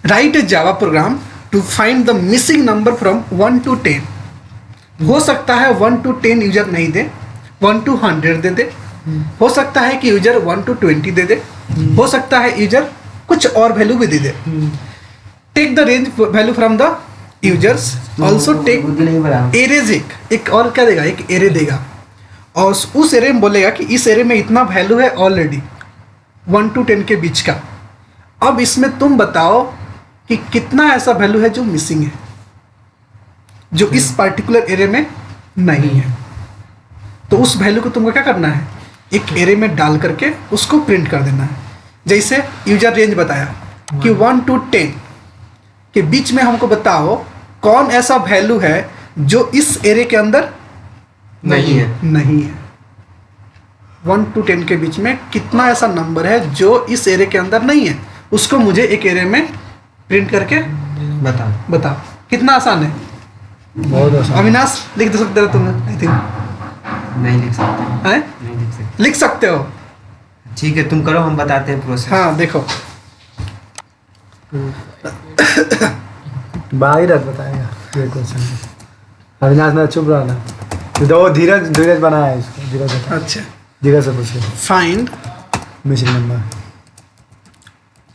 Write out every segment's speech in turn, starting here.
Right a Java program to find the missing number from 1 to 10। हो सकता है 1 to 10 user नहीं दे, 1 to 100 दे दे, हो सकता है कि यूजर 1 to 20 दे दे, हो सकता है यूजर कुछ और वैल्यू भी दे दे। Take the range value from the users, also take arrays. एक और क्या देगा, एक एरे देगा और उस एरे में बोलेगा कि इस एरे में इतना वैल्यू है ऑलरेडी 1 to 10 के बीच का। अब इसमें तुम बताओ कि कितना ऐसा वैल्यू है जो मिसिंग है, जो इस पर्टिकुलर एरे में नहीं है। तो उस वैल्यू को तुमको क्या करना है, एक एरे में डाल करके उसको प्रिंट कर देना है। जैसे यूजर रेंज बताया कि 1 to 10 के बीच में हमको बताओ कौन ऐसा वैल्यू है जो इस एरे के अंदर नहीं है। 1 to 10 के बीच में कितना ऐसा नंबर है जो इस एरे के अंदर नहीं है, उसको मुझे एक एरे में प्रिंट करके बताओ। कितना आसान है, बहुत आसान। अविनाश लिख दे सकते हो तुम? आई थिंक नहीं लिख सकते हैं, नहीं लिख सकते। लिख सकते हो। ठीक है, तुम करो, हम बताते हैं प्रोसेस। हाँ देखो, बाहर बताएगा ये क्वेश्चन। अविनाश ने चुप रहा ना, तो धीरज बनाया है इसको। धीरज बता, अच्छा धीरज से पूछिए। Find missing number.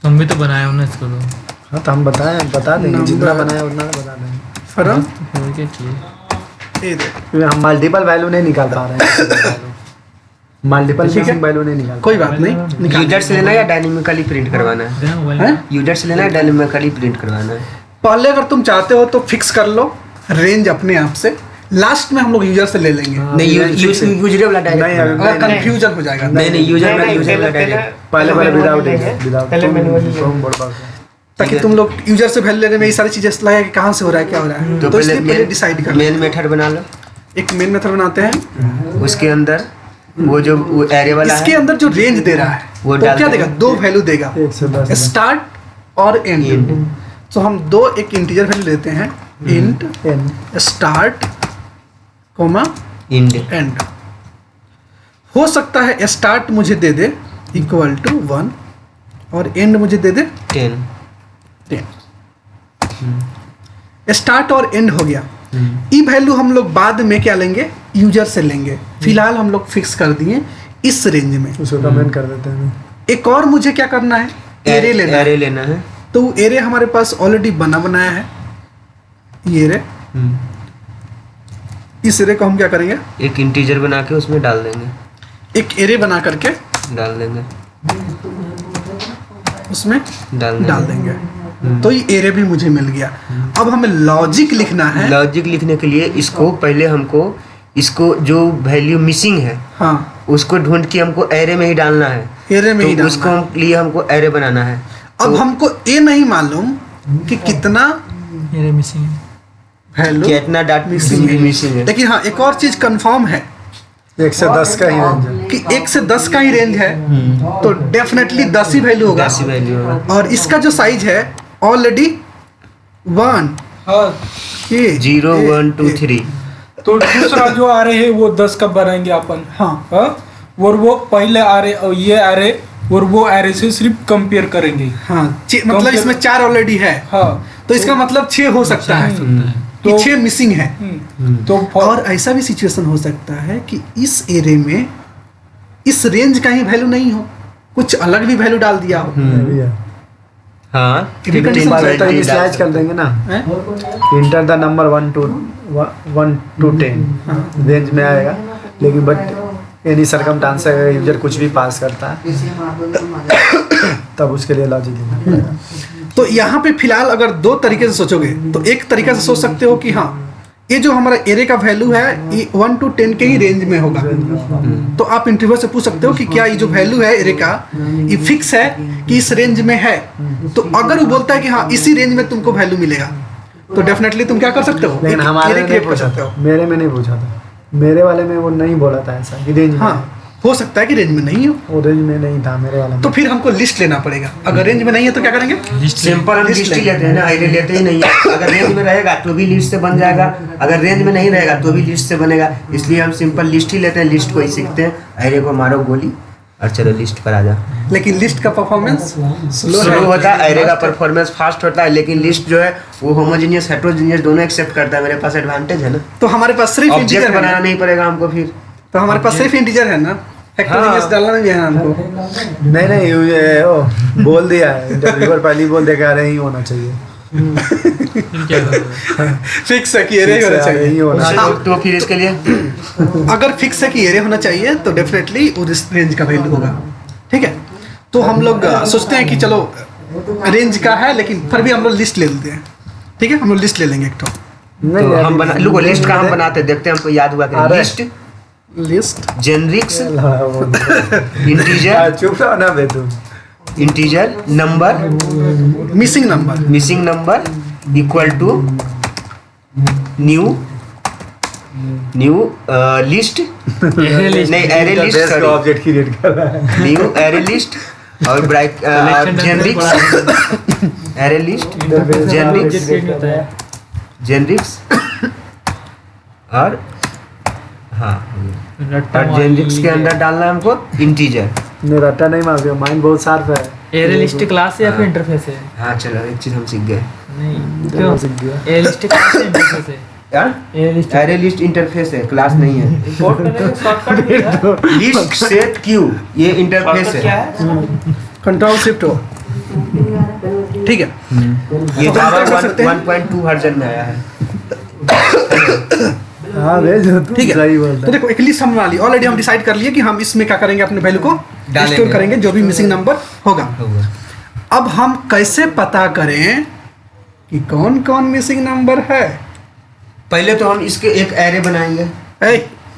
तुम भी तो बनाए हो ना इसको तो। हाँ तो हम बता देंगे, नंबर। जितना बनाया उतना बता देंगे। फ्रॉम फिर क्या चाहिए? ए दे, हम मल्टीपल वैल्यू नहीं निकाल पा रहे हैं। मल्टीपल ठीक है। मिसिंग वैल्यू नहीं निकाल। कोई बात नहीं, निकाल। यूजर से लेना है या डायनेमिकली प्रिंट करवाना है? देना मोबाइल हैं? में। यूजर से लेना है डायनेमिकली प्रिंट करवाना है? पहले अगर तुम चाहते हो तो फिक्स कर लो रेंज अपने आप से, लास्ट में हम लोग यूजर से ले लेंगे। नहीं, यूजर वाला नहीं, डायरेक्ट। अगर कंफ्यूजन हो जाएगा। नहीं, यूजर वाला डायरेक्ट। पहले विदाउट ताकि तुम लोग यूजर से वैल्यू लेने में ये सारी चीजें लगे कि कहाँ से हो रहा है, क्या हो रहा है, तो इसलिए पहले डिसाइड कर लो। मेन मेथड बना लो। एक मेन मेथड बनाते हैं, उसके अंदर वो जो एरे वाला इसके है अंदर जो रेंज दे रहा है वो तो डाल क्या देंगे। देगा, दो वैल्यू देगा, 1 से 10 स्टार्ट और एंड। तो हम दो एक इंटीजर वैल्यू लेते हैं, int start comma end. End. हो सकता है स्टार्ट मुझे दे दे इक्वल टू 1 और एंड मुझे दे दे 10। 10। स्टार्ट और एंड हो गया। ई वैल्यू हम लोग बाद में क्या लेंगे, यूजर से लेंगे। फिलहाल हम लोग फिक्स कर दिए इस रेंज में। उसको कमेंट कर देते हैं। एक और मुझे क्या करना है, एरे लेना है। एरे लेना है। तो एरे हमारे पास ऑलरेडी बनाया है, ये एरे। इस एरे को हम क्या करेंगे, एक इंटीजर बना के उसमें डाल देंगे। एक एरे बना करके डाल देंगे। उसमें डाल डाल देंगे। तो ये एरे भी मुझे मिल गया। अब हमें लॉजिक लिखना है। लॉजिक लिखने के लिए इसको पहले हमको इसको जो वैल्यू मिसिंग है हाँ, उसको ढूंढ के हमको एरे में ही डालना है। एरे में ही तो उसको डालना है। लिए हमको एरे बनाना है। अब हमको ये नहीं मालूम कि कितना ये मिसिंग है। वैल्यू कितना डाटा मिसिंग है, मिसिंग है। लेकिन हाँ एक और चीज कंफर्म है 1 से 10 का ही रेंज है। कि 1 से 10 का ही रेंज है, तो डेफिनेटली 10 ही वैल्यू होगा। 10 वैल्यू है। और इसका जो साइज है ऑलरेडी 1 ये 0 1 2 3। तो दूसरा जो आ रहे हैं वो 10 कब बनाएंगे अपन? हाँ हाँ? और वो पहले आ रहे और ये आ रहे और वो आ रहे से सिर्फ कंपेयर करेंगे। हाँ, मतलब इसमें 4 ऑलरेडी है, हाँ, तो इसका मतलब 6 हो सकता है कि तो- 6 मिसिंग है। तो और ऐसा भी सिचुएशन हो सकता है कि इस एरे में इस रेंज का ही वैल्यू नहीं हो, कुछ अलग भी वैल्यू डाल दिया हो। ये भी है। हाँ, ये भी condition 15 रहता है, डाल स्लाइड कर देंगे ना, हैं? Enter the number 1 to 10 range में आएगा। लेकिन बट एनी सरकमस्टांस अगर यूजर कुछ भी पास करता है तब उसके लिए लॉजिक देना पड़ेगा। तो यहाँ पे फिलहाल अगर दो तरीके से सोचोगे तो एक तरीका से सोच सकते हो कि हाँ ये जो हमारा एरे का वैल्यू है ये 1 to 10 के ही रेंज में होगा। तो आप इंटरव्यू से पूछ सकते हो कि क्या ये जो वैल्यू है एरे का ये फिक्स है कि इस रेंज में है। तो अगर वो बोलता है कि हाँ इसी रेंज में तुमको वैल्यू मिलेगा तो डेफिनेटली तुम क्या कर सकते हो, लेकिन एक हमारे एरे में नहीं क्रिएट कर पूछा सकते था, हो। मेरे में नहीं पूछा था। मेरे वाले में वो नहीं बोला था ऐसा कि रेंज में हाँ हो सकता है कि रेंज में नहीं हो, वो रेंज में नहीं था मेरे वाला में। तो फिर हमको लिस्ट लेना पड़ेगा। अगर रेंज में नहीं है तो क्या करेंगे, सिंपल हम लिस्ट लिस्ट ही लेंगे। लेते हैं ना, एरे लेते ही नहीं है। अगर रेंज में रहेगा तो भी लिस्ट से बन जाएगा, अगर रेंज में नहीं रहेगा तो भी लिस्ट से बनेगा। इसलिए हम सिंपल लिस्ट ही लेते हैं, लिस्ट को ही सीखते हैं। एरे को मारो गोली, और चलो लिस्ट पर आ जा। लेकिन लिस्ट का परफॉर्मेंस स्लो स्लो है। होता है, एरे का परफॉर्मेंस फास्ट होता है, लेकिन लिस्ट जो है वो होमोजेनियस हेट्रोजेनियस दोनों एक्सेप्ट करता है। मेरे पास एडवांटेज है ना, तो हमारे पास सिर्फ ऑब्जेक्ट इंटीजर है बनाना ना? नहीं पड़ेगा हमको फिर। तो हमारे पास सिर्फ इंटीजर है ना, हेक्टोजेनियस हाँ। डालना नहीं है हमको। नहीं ये बोल दिया है इंटरव्यूअर पहले ही बोल दे रहे ही होना चाहिए। फिर क्या करोगे? फिक्स है कि एरे होना यही चाहिए। होना तो, तो फिर इसके लिए अगर फिक्स है कि एरे होना चाहिए तो डेफिनेटली उस रेंज का वैल्यू होगा। ठीक है, तो हम लोग सोचते हैं कि चलो रेंज का है, लेकिन फिर भी हम लोग लिस्ट ले लेते हैं। ठीक है, हम लोग लिस्ट ले लेंगे एक तो। तो हम बना लुको लिस्ट का हम बनाते हैं, देखते हैं हमको याद हुआ कि अरे। लिस्ट लिस्ट जेनरिक्स इंटीजर चुप रहो ना बे तुम। Integer number missing number equal to new list नहीं एरे लिस्ट बेस का ऑब्जेक्ट क्रिएट कर रहा है। न्यू एरे लिस्ट और bright generics array list generics और हाँ और जेनरिक्स के अंदर डालना है हमको इंटीजर। नहीं रट्टा नहीं मार माइंड बहुत शार्प है। एरे लिस्ट क्लास है या फिर इंटरफेस है? हाँ चलो एक चीज हम सीख गए नहीं क्यों? एरे लिस्ट क्लास है इंटरफेस है? यार array list array list interface है, क्लास नहीं है। इंपोर्ट करने का शॉर्टकट भी है। लिस्ट सेट क्यू ये इंटरफेस शॉर्टकट क्या है। है? कंट्रोल शिफ्ट हो। ठीक है, ये तो जावा हम क्या कर सकते हैं? 1.2 वर्जन में आया है। हाँ बे जो तू ठीक सही है, बोलता तो देखो एक लिस्ट हम बना ली। ऑलरेडी हम डिसाइड कर लिए कि हम इसमें क्या करेंगे, अपने वैल्यू को डालेंगे। स्टोर करेंगे जो भी मिसिंग नंबर होगा। अब हम कैसे पता करें कि कौन कौन मिसिंग नंबर है? पहले तो हम इसके एक एरे बनाएंगे।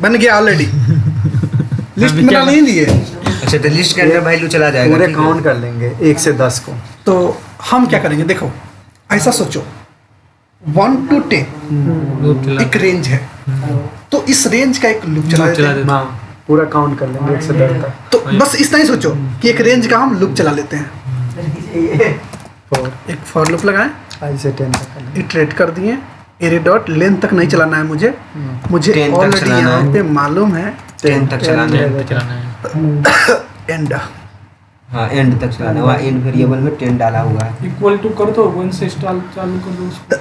बन गया ऑलरेडी। लिस्ट अभी क्या बना नहीं लिए, अच्छा तो लिस्ट के अंदर वैल्यू चला जाएगा। पूरे ठीक है। काउंट कर लेंगे 1 से 10 को। तो हम क्या करेंगे, देखो ऐसा सोचो 1 to 10 लूप चला एक रेंज है, तो इस रेंज का एक लूप चला देते हैं। हाँ पूरा काउंट कर लेंगे 1 से 10 तक। तो बस इतना ही सोचो कि एक रेंज का हम लूप चला लेते हैं। 4 एक फॉर लूप लगाएं, 5 से 10 तक कर लेंगे। इटरेट कर दिए। एरे डॉट लेंथ तक नहीं चलाना है मुझे 10 तक ऑलरेडी चलाना यहाँ है। पे मालूम है 10 तक चलाना है। चलाना है। एंड। हाँ एंड तक चलाना है, वहाँ एंड वेरिएबल में 10 डाला हुआ है। इक्वल टू कर दो 1 से स्टार्ट चालू कर दो उसको।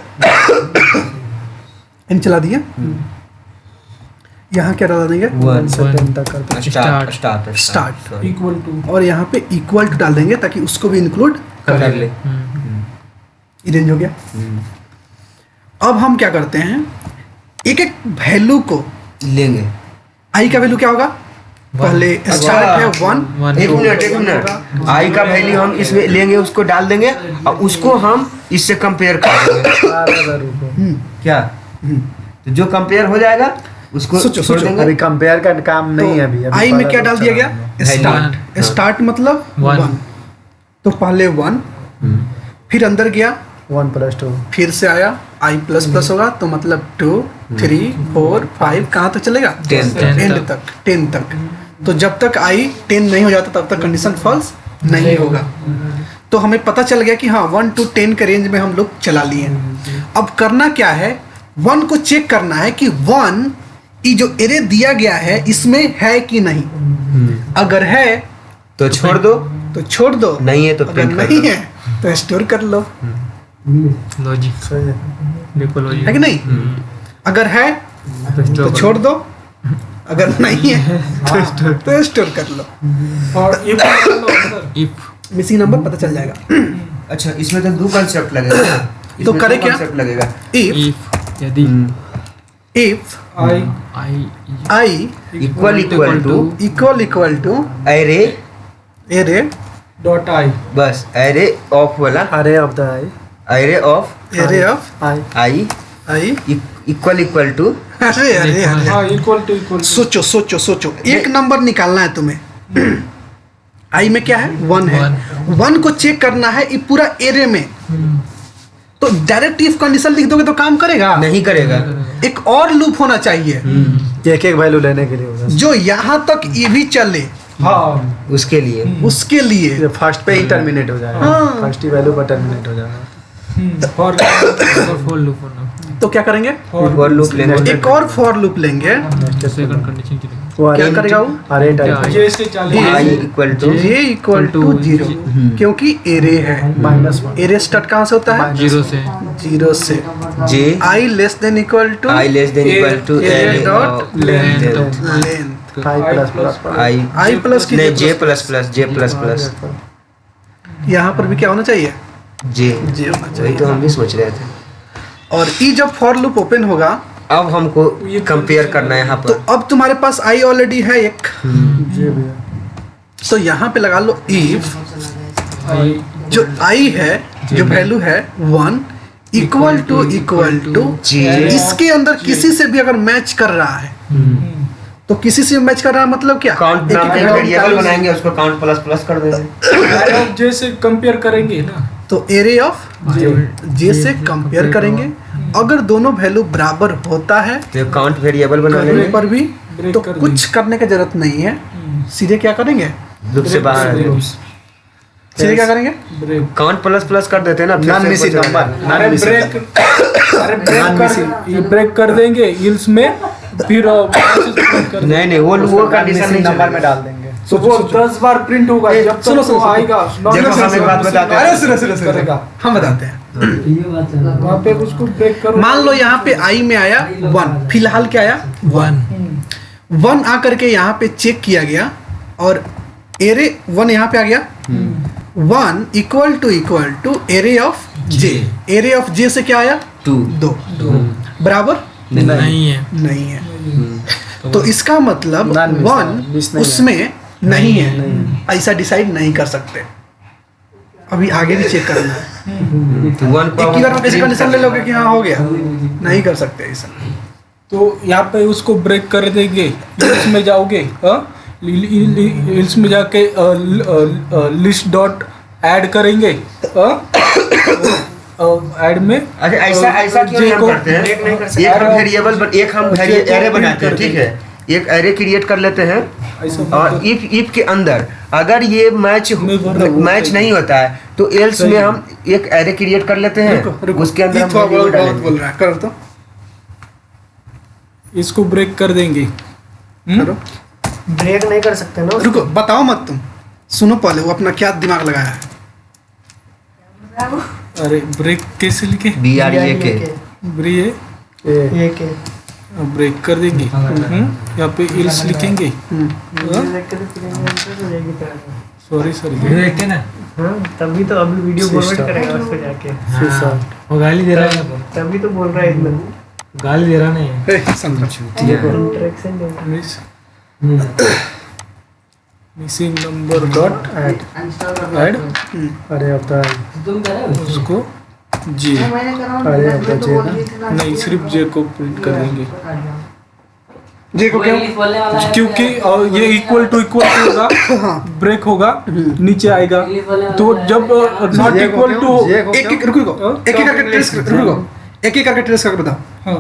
एंड चला दिए। यहाँ क्या डाला देंगे, 1 से 10 तक कर दो। स्टार्ट। इक्वल टू और यहाँ पे इक्वल टू डाल देंगे ताकि उसको भी इंक्लूड कर ले। ये रेंज हो गया। अब हम क्या करते हैं, एक एक वैल्यू को, लेंगे। आई का वैल्यू क्या होगा, पहले स्टार्ट है 1। एक मिनट आई का वैल्यू हम इसमें लेंगे, उसको डाल देंगे और उसको हम इससे कंपेयर कर देंगे। अरे रुको। क्या तो जो कंपेयर हो जाएगा उसको सोचो, छोड़ सोचो। देंगे। अभी कंपेयर का काम नहीं है अभी। आई में क्या डाल दिया गया, स्टार्ट। हाँ। स्टार्ट मतलब One। 1, तो पहले 1, फिर अंदर गया, 1 + 2 फिर से आया आई प्लस प्लस होगा तो मतलब 2 3 4 5 कहाँ तक चलेगा, 10 तक। एंड तक, 10 तक। तो जब तक आई 10 नहीं हो जाता तब तक कंडीशन फॉल्स नहीं होगा। तो हमें पता चल गया कि हाँ 1 to 10 के रेंज में हम लोग चला लिए। अब करना क्या है, 1 को चेक करना है कि 1 ये जो एरे दिया गया है इसमें है कि नहीं। अगर है तो छोड़ दो, तो छोड़ दो, नहीं है तो अगर प्रिंट कर नहीं दो। है तो स्टोर कर लो, लॉजिक सही है। देखो लॉजिक है कि नहीं। अगर है तो छोड़ दो, अगर नहीं है तो स्टोर कर लो। और इफ अंदर इफ मिसिंग नंबर पता चल जाएगा। अच्छा इसमें तो 2 कंसेप्ट लगेगा ना। तो इसमें करे 2 क्या? concept लगेगा। इफ यदि if I I equal to equal to array array dot I बस एरे ऑफ वाला array of the array of array of I I I equal to array array अरे हाँ इक्वल सोचो सोचो सोचो, एक नंबर निकालना है तुम्हें। आई में क्या है, 1 है। 1 को चेक करना है ये पूरा एरे में। तो डायरेक्ट इफ कंडीशन लिख दोगे तो काम करेगा नहीं करेगा। एक और लूप होना चाहिए एक एक वैल्यू लेने के लिए होगा। जो यहाँ तक ये भी चले, हाँ उसके लिए उसके लिए। ये फर्स्ट पे ही टर्मिनेट हो जाएगा। हाँ। फर्स्ट ही वैल्यू पर टर्मिनेट हो जाएगा। फॉर फॉर लूप होना तो क्या करेंगे, फॉर लूप लेंगे। एक और फॉर लूप लेंगे। सेकंड कंडीशन के लिए वो क्या करेगा वो? अरे टाइप जे से चालू I equal to J equal to 0 क्योंकि एरे है। -1 एरे स्टार्ट कहाँ से होता है? जीरो से 0 से। J I less than equal to I less than equal to array dot length length. I plus I I plus की नहीं J plus plus J plus plus यहाँ पर भी क्या होना चाहिए? जे जे होना वही चाहिए। तो हम भी सोच रहे थे। और ई जब फॉर लूप ओपन होगा अब हमको कंपेयर करना है यहाँ तो पर। अब तुम्हारे पास आई ऑलरेडी है एक, जी भैया तो यहाँ पे लगा लो इफ जो आई है जो वैल्यू है 1 इक्वल टू जी। इसके अंदर किसी से भी अगर मैच कर रहा है तो किसी से मैच कर रहा है मतलब क्या? काउंट एक नाम एक का round वेरिएबल का- बनाएंगे उसको काउंट प्लस प्लस कर देंगे। एरे ऑफ जे से कंपेयर करेंगे ना। तो एरे ऑफ जे से कंपेयर करेंगे, अगर दोनों वैल्यू बराबर होता है तो काउंट वेरिएबल बना करने लेंगे पर भी ब्रेक तो कर कुछ करने की जरूरत नहीं है, सीधे क्या करेंगे? लूप से बाहर सीधे क्या करेंगे? ब्रेक काउंट प्लस प्लस कर देते हैं ना फिर नॉन से मिसिंग बचा- नंबर अरे ब्रेक कर देंगे इल्स में, फिर कर नहीं नहीं वो कंडीशन नहीं नंबर में चलेगा। डाल देंगे। तो वो 10 बार प्रिंट होगा जब सुनो, तक सुनो, वो सुनो। आएगा। देखो हम एक बात बताते हैं। अरे सुनो करेगा हम बताते हैं। वहाँ पे उसको ब्रेक करो। मान लो यहाँ पे आई में आया 1, फिलहाल क्या आया? 1 आकर के यहाँ पे चेक किया गया और एरे 1 यहाँ पे आ गया। 1 equal to array of J. Array of J से क्या आया? 2 बराबर नहीं है। नहीं है। तो इसका मतलब Non-miss 1 है, miss नहीं है। उसमें नहीं है, ऐसा डिसाइड नहीं कर सकते। अभी आगे भी चेक करना है। तो वन को एक ही बार में कैसे कंडीशन ले लोगे कि हाँ हो गया? नहीं कर सकते ऐसा। तो यहाँ पे उसको ब्रेक कर देंगे, इल्स में जाओगे, इल्स में जाके लिस्ट डॉट ऐड करेंगे, ऐड में अच्छा ऐसा ऐसा क्यों नहीं हम करते हैं? एक हम वेरिएबल एक हम एरे बनाते हैं, ठीक है, एक एरे क्रिएट कर लेते हैं ऐसा और इफ के अंदर अगर ये मैच नहीं होता है तो एल्स में हम एक एरे क्रिएट कर लेते हैं, उसके अंदर हम बहुत variable डालेंगे। बोल रहा है, करो तो इसको ब्रेक कर देंगे। करो। ब्रेक नहीं कर सकते ना। रुको, बताओ मत तुम, सुनो पहले वो अपना क्या दिमाग लगाया है। अरे ब्रेक कैसे लिखे? BREAK ब्रेक ब्रेक कर देंगे। यहाँ पे इल्स लिखेंगे। सॉरी देखते ना। तभी तो अभी वीडियो फॉरवर्ड करेगा उस पे जाके। हाँ, वो गाली दे रहा है। तभी तो बोल रहा है इतना गाली दे रहा नहीं है। ए, समझो। इंटरेक्शन दे। मिसिंग नंबर डॉट ऐड अरे अब तो उसको जे, अरे अब तो जे ना। नहीं सिर्फ जे को प्रिंट कर देंगे देखो क्यों? क्योंकि ये इक्वल टू होगा, ब्रेक होगा, नीचे आएगा। तो जब नॉट जे को इक्वल क्यों? टू जे को एक एक रुको रुको, एक एक करके ट्रेस कर, रुको एक एक करके ट्रेस करके बताओ हाँ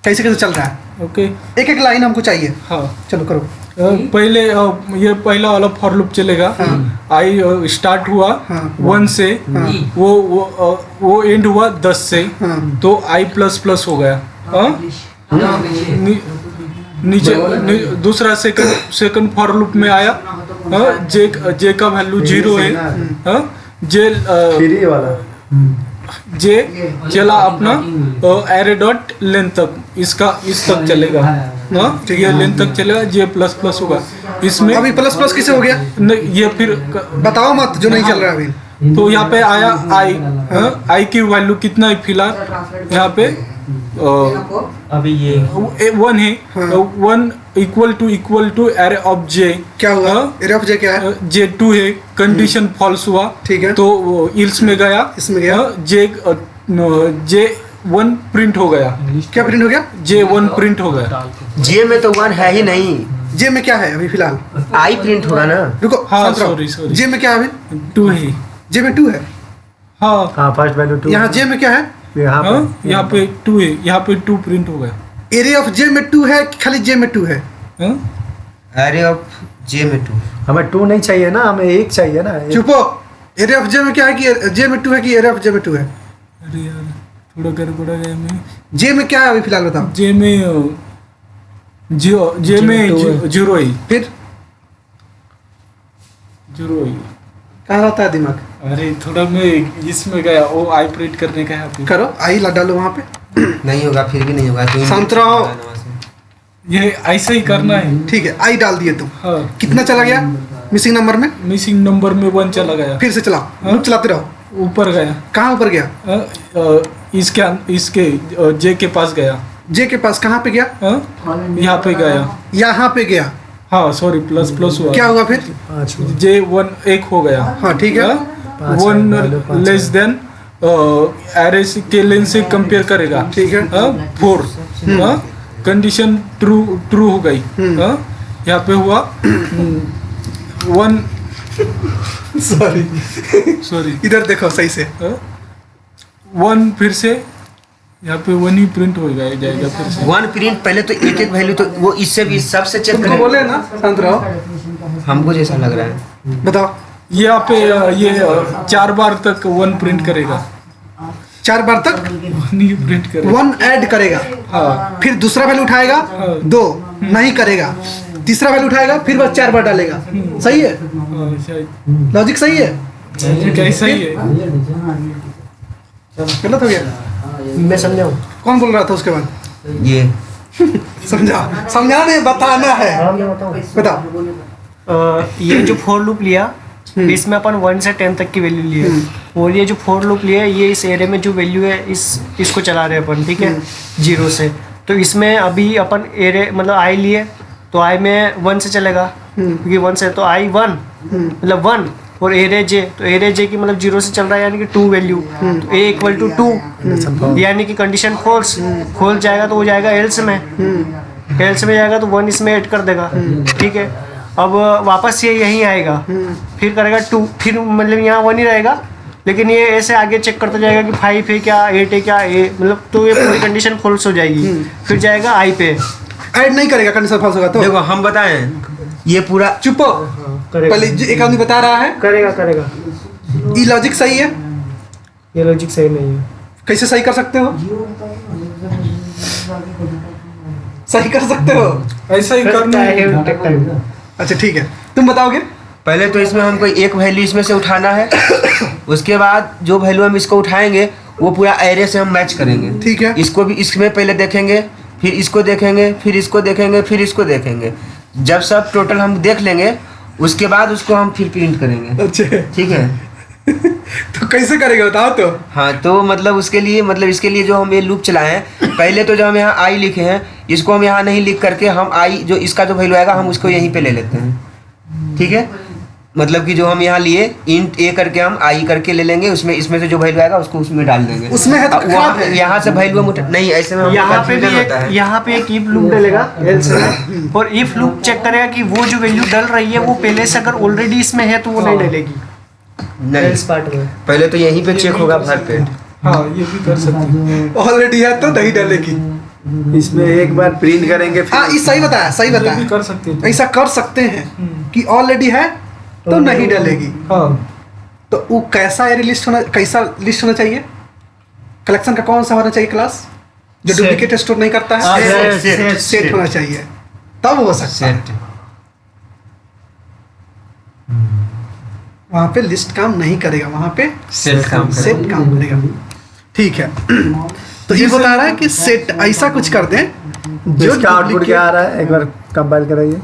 कैसे कैसे चल रहा है। ओके एक एक लाइन हमको चाहिए। हाँ चलो करो। पहले ये पहला वाला फॉर लूप चलेगा। आई स्टार्ट हुआ हाँ। 1 से, वो एंड हुआ 10 से, हाँ। तो आई प्लस प्लस हो गया। हाँ? नीचे दूसरा सेकंड फॉर लूप में आया। हाँ? जे का वैल्यू 0 है। हाँ? जे फ्री वाला जे चला अपना एरे डॉट लेंथ तक, इसका इस तक चलेगा। हाँ? ये लेंथ तक चलेगा, जे प्लस प्लस होगा इसमें। अभी प्लस प्लस किसे हो गया? नहीं, ये फिर बताओ मत जो नहीं चल रहा है अभी। तो यहाँ पे आया आई। हाँ? आई की वैल्यू कितना है फिलहाल? यहाँ पे अभी ये 1 है। 1 इक्वल टू एरे ऑफ जे। क्या हुआ? हाँ? एरे ऑफ जे क्या है? जे 2 है, कंडीशन फॉल्स हुआ। ठीक है। तो इल्स में गया, इसमें गया। हाँ? जे 1 प्रिंट हो गया। क्या प्रिंट हो गया? जे 1 प्रिंट हो गया। जे में तो 1 है ही नहीं, जे में क्या है अभी फिलहाल? आई प्रिंट होगा ना। रुको, हाँ, शांत रहो। sorry। जे में क्या है अभी? 2 है। जे में 2 है। हाँ हाँ फर्स्ट वैल्यू 2 यहाँ जे में क्या है? यहाँ हाँ? पे यहाँ पे 2 है, यहाँ पे 2 प्रिंट हो गया। एरे ऑफ जे में 2 है कि खाली जे में 2 है? हाँ? एरे ऑफ जे में 2 हमें 2 नहीं चाहिए ना, हमें 1 चाहिए ना। चुपो। एरे ऑफ जे में क्या है कि जे में 2 है कि एरे ऑफ जे में 2 है? अरे यार थोड़ा गड़बड़ा गया मैं। जे में क्या है अभी फिलहाल बताओ। जे में जे में जीरो ही फिर जीरो ही। कहाँ रहता है दिमाग? अरे थोड़ा मैं इसमें गया, वो आई प्रिंट करने का है अभी। करो आई डालो वहाँ पे। नहीं होगा, फिर भी नहीं होगा। शांत रहो। ये ऐसे ही करना है। ठीक है, आई डाल दिए तुम। हाँ, कितना चला गया मिसिंग नंबर में? मिसिंग नंबर में 1 चला गया। फिर से चलाओ, लूप चलाते रहो। ऊपर गया। कहाँ ऊपर गया? इसके जे के पास गया। जे के पास कहाँ पे गया? यहाँ पे गया। यहाँ पे गया। हाँ सॉरी, प्लस प्लस हुआ। क्या हुआ फिर? 5 हुआ। जे 1 1 हो गया। हाँ ठीक है। 1 लेस देन एरे के लेन से कंपेयर करेगा। ठीक है। 4 कंडीशन ट्रू हो गई। यहाँ पे हुआ 1 सॉरी इधर देखो सही से। 1 फिर से यहाँ पे 1 ही प्रिंट हो जाएगा फिर से। 1 प्रिंट पहले तो एक एक वैल्यू, तो वो इससे भी सबसे चेक तुमको करें। बोले ना शांत रहो। हमको जैसा लग रहा है। बताओ। यहाँ पे ये 4 बार तक 1 प्रिंट करेगा। 4 बार तक 1 ही प्रिंट करेगा। 1 ऐड करेगा। हाँ फिर दूसरा वैल्यू उठाएगा 2 नहीं करेगा। तीसरा वैल्यू उठाएगा फिर बस 4 बार डालेगा। सही है? शायद लॉजिक सही है? कैसा ही है। गलत हो गया? मैं समझा हूँ। कौन बोल रहा था उसके बाद? ये समझा नहीं, बताना है। मैं बताऊँ। बताओ। ये जो फोर लूप लिया, इसमें अपन 1 से 10 तक की वैल्यू लिए, और ये जो फोर लूप लिया ये इस एरे में जो वैल्यू है इसको चला रहे हैं अपन। ठीक है, 0 से। तो इसमें अभी अपन एरे मतलब आई लिए तो आई में 1 से चलेगा, क्योंकि 1 से तो आई 1 मतलब 1, और एरे जे तो एरे जे की मतलब 0 से चल रहा है यानी कि 2 वैल्यू। तो ए इक्वल टू 2 यानी कि कंडीशन फॉल्स जाएगा तो वो जाएगा एल्स में। एल्स में जाएगा तो 1 इसमें ऐड कर देगा। ठीक है, अब वापस ये यहीं आएगा, फिर करेगा 2, फिर मतलब यहाँ 1 ही रहेगा, लेकिन ये ऐसे आगे चेक करता जाएगा कि 5 है क्या, 8 है क्या, ए मतलब, तो ये पूरी कंडीशन फॉल्स हो जाएगी। फिर जाएगा आई पे। ऐड नहीं करेगा, कंडीशन फॉल्स होगा तो। देखो हम बताएं, ये पूरा चुप हो। पहले एक आदमी बता रहा है। करेगा। ये लॉजिक सही है? ये लॉजिक सही नहीं है। कैसे सही कर सकते हो? सही कर सकते हो? ऐसा ही करना है। अच्छा ठीक है, तुम बताओगे। पहले तो इसमें हमको एक वैल्यू इसमें से उठाना है। उसके बाद जो वैल्यू हम इसको उठाएंगे वो पूरा एरे से हम मैच करेंगे। ठीक है। इसको भी इसमें पहले देखेंगे, फिर इसको देखेंगे, फिर इसको देखेंगे, फिर इसको देखेंगे। जब सब टोटल हम देख लेंगे उसके बाद उसको हम फिर प्रिंट करेंगे। अच्छा ठीक है। तो कैसे करेगा बताओ तो। हाँ, तो मतलब उसके लिए मतलब इसके लिए जो हम ये लूप चलाए हैं, पहले तो जो हम यहाँ आई लिखे हैं इसको हम यहाँ नहीं लिख करके हम आई जो इसका जो वैल्यू आएगा हम उसको यहीं पे ले लेते हैं। ठीक है, मतलब कि जो हम यहाँ लिए इंट ए करके हम आई करके ले लेंगे, उसमें इसमें से जो वैल्यू आएगा उसको उसमें डाल देंगे। उसमें है तो अब वहाँ यहाँ से वैल्यू हम नहीं, ऐसे में यहाँ पे भी होता है। यहाँ पे एक इफ लूप डलेगा एल्स में, और इफ लूप चेक करेगा कि वो जो वैल्यू डल रही है वो पहले से अगर ऑलरेडी इसमें है तो वो नहीं डलेगी नहीं, एल्स पार्ट में। पहले तो यहीं पे चेक होगा भर पे। हाँ ये भी कर सकते हैं। ऑलरेडी है तो नहीं डालेगी। इसमें एक बार प्रिंट करेंगे हाँ फिर ये सही बताया, सही ये भी बताया। कर सकते हैं। ऐसा कर सकते हैं कि ऑलरेडी है तो नहीं डालेगी। हाँ तो वो कैसा एरे लिस्ट होना, कैसा लिस्ट होना चाहिए? कलेक्शन का कौन सा होना चाहिए क्लास जो Set. डुप्लीकेट स्टोर नहीं करता हाँ, है? set. सेट होना चाहिए, तब हो सकता है। सेट वहाँ पे लिस्ट काम नहीं करेगा, वहाँ पे सेट काम सेट काम करेगा। ठीक है। तो ये बता रहा है कि सेट ऐसा कुछ कर दें जो इसका आउटपुट क्या आ रहा है, एक बार कंपाइल कराइए,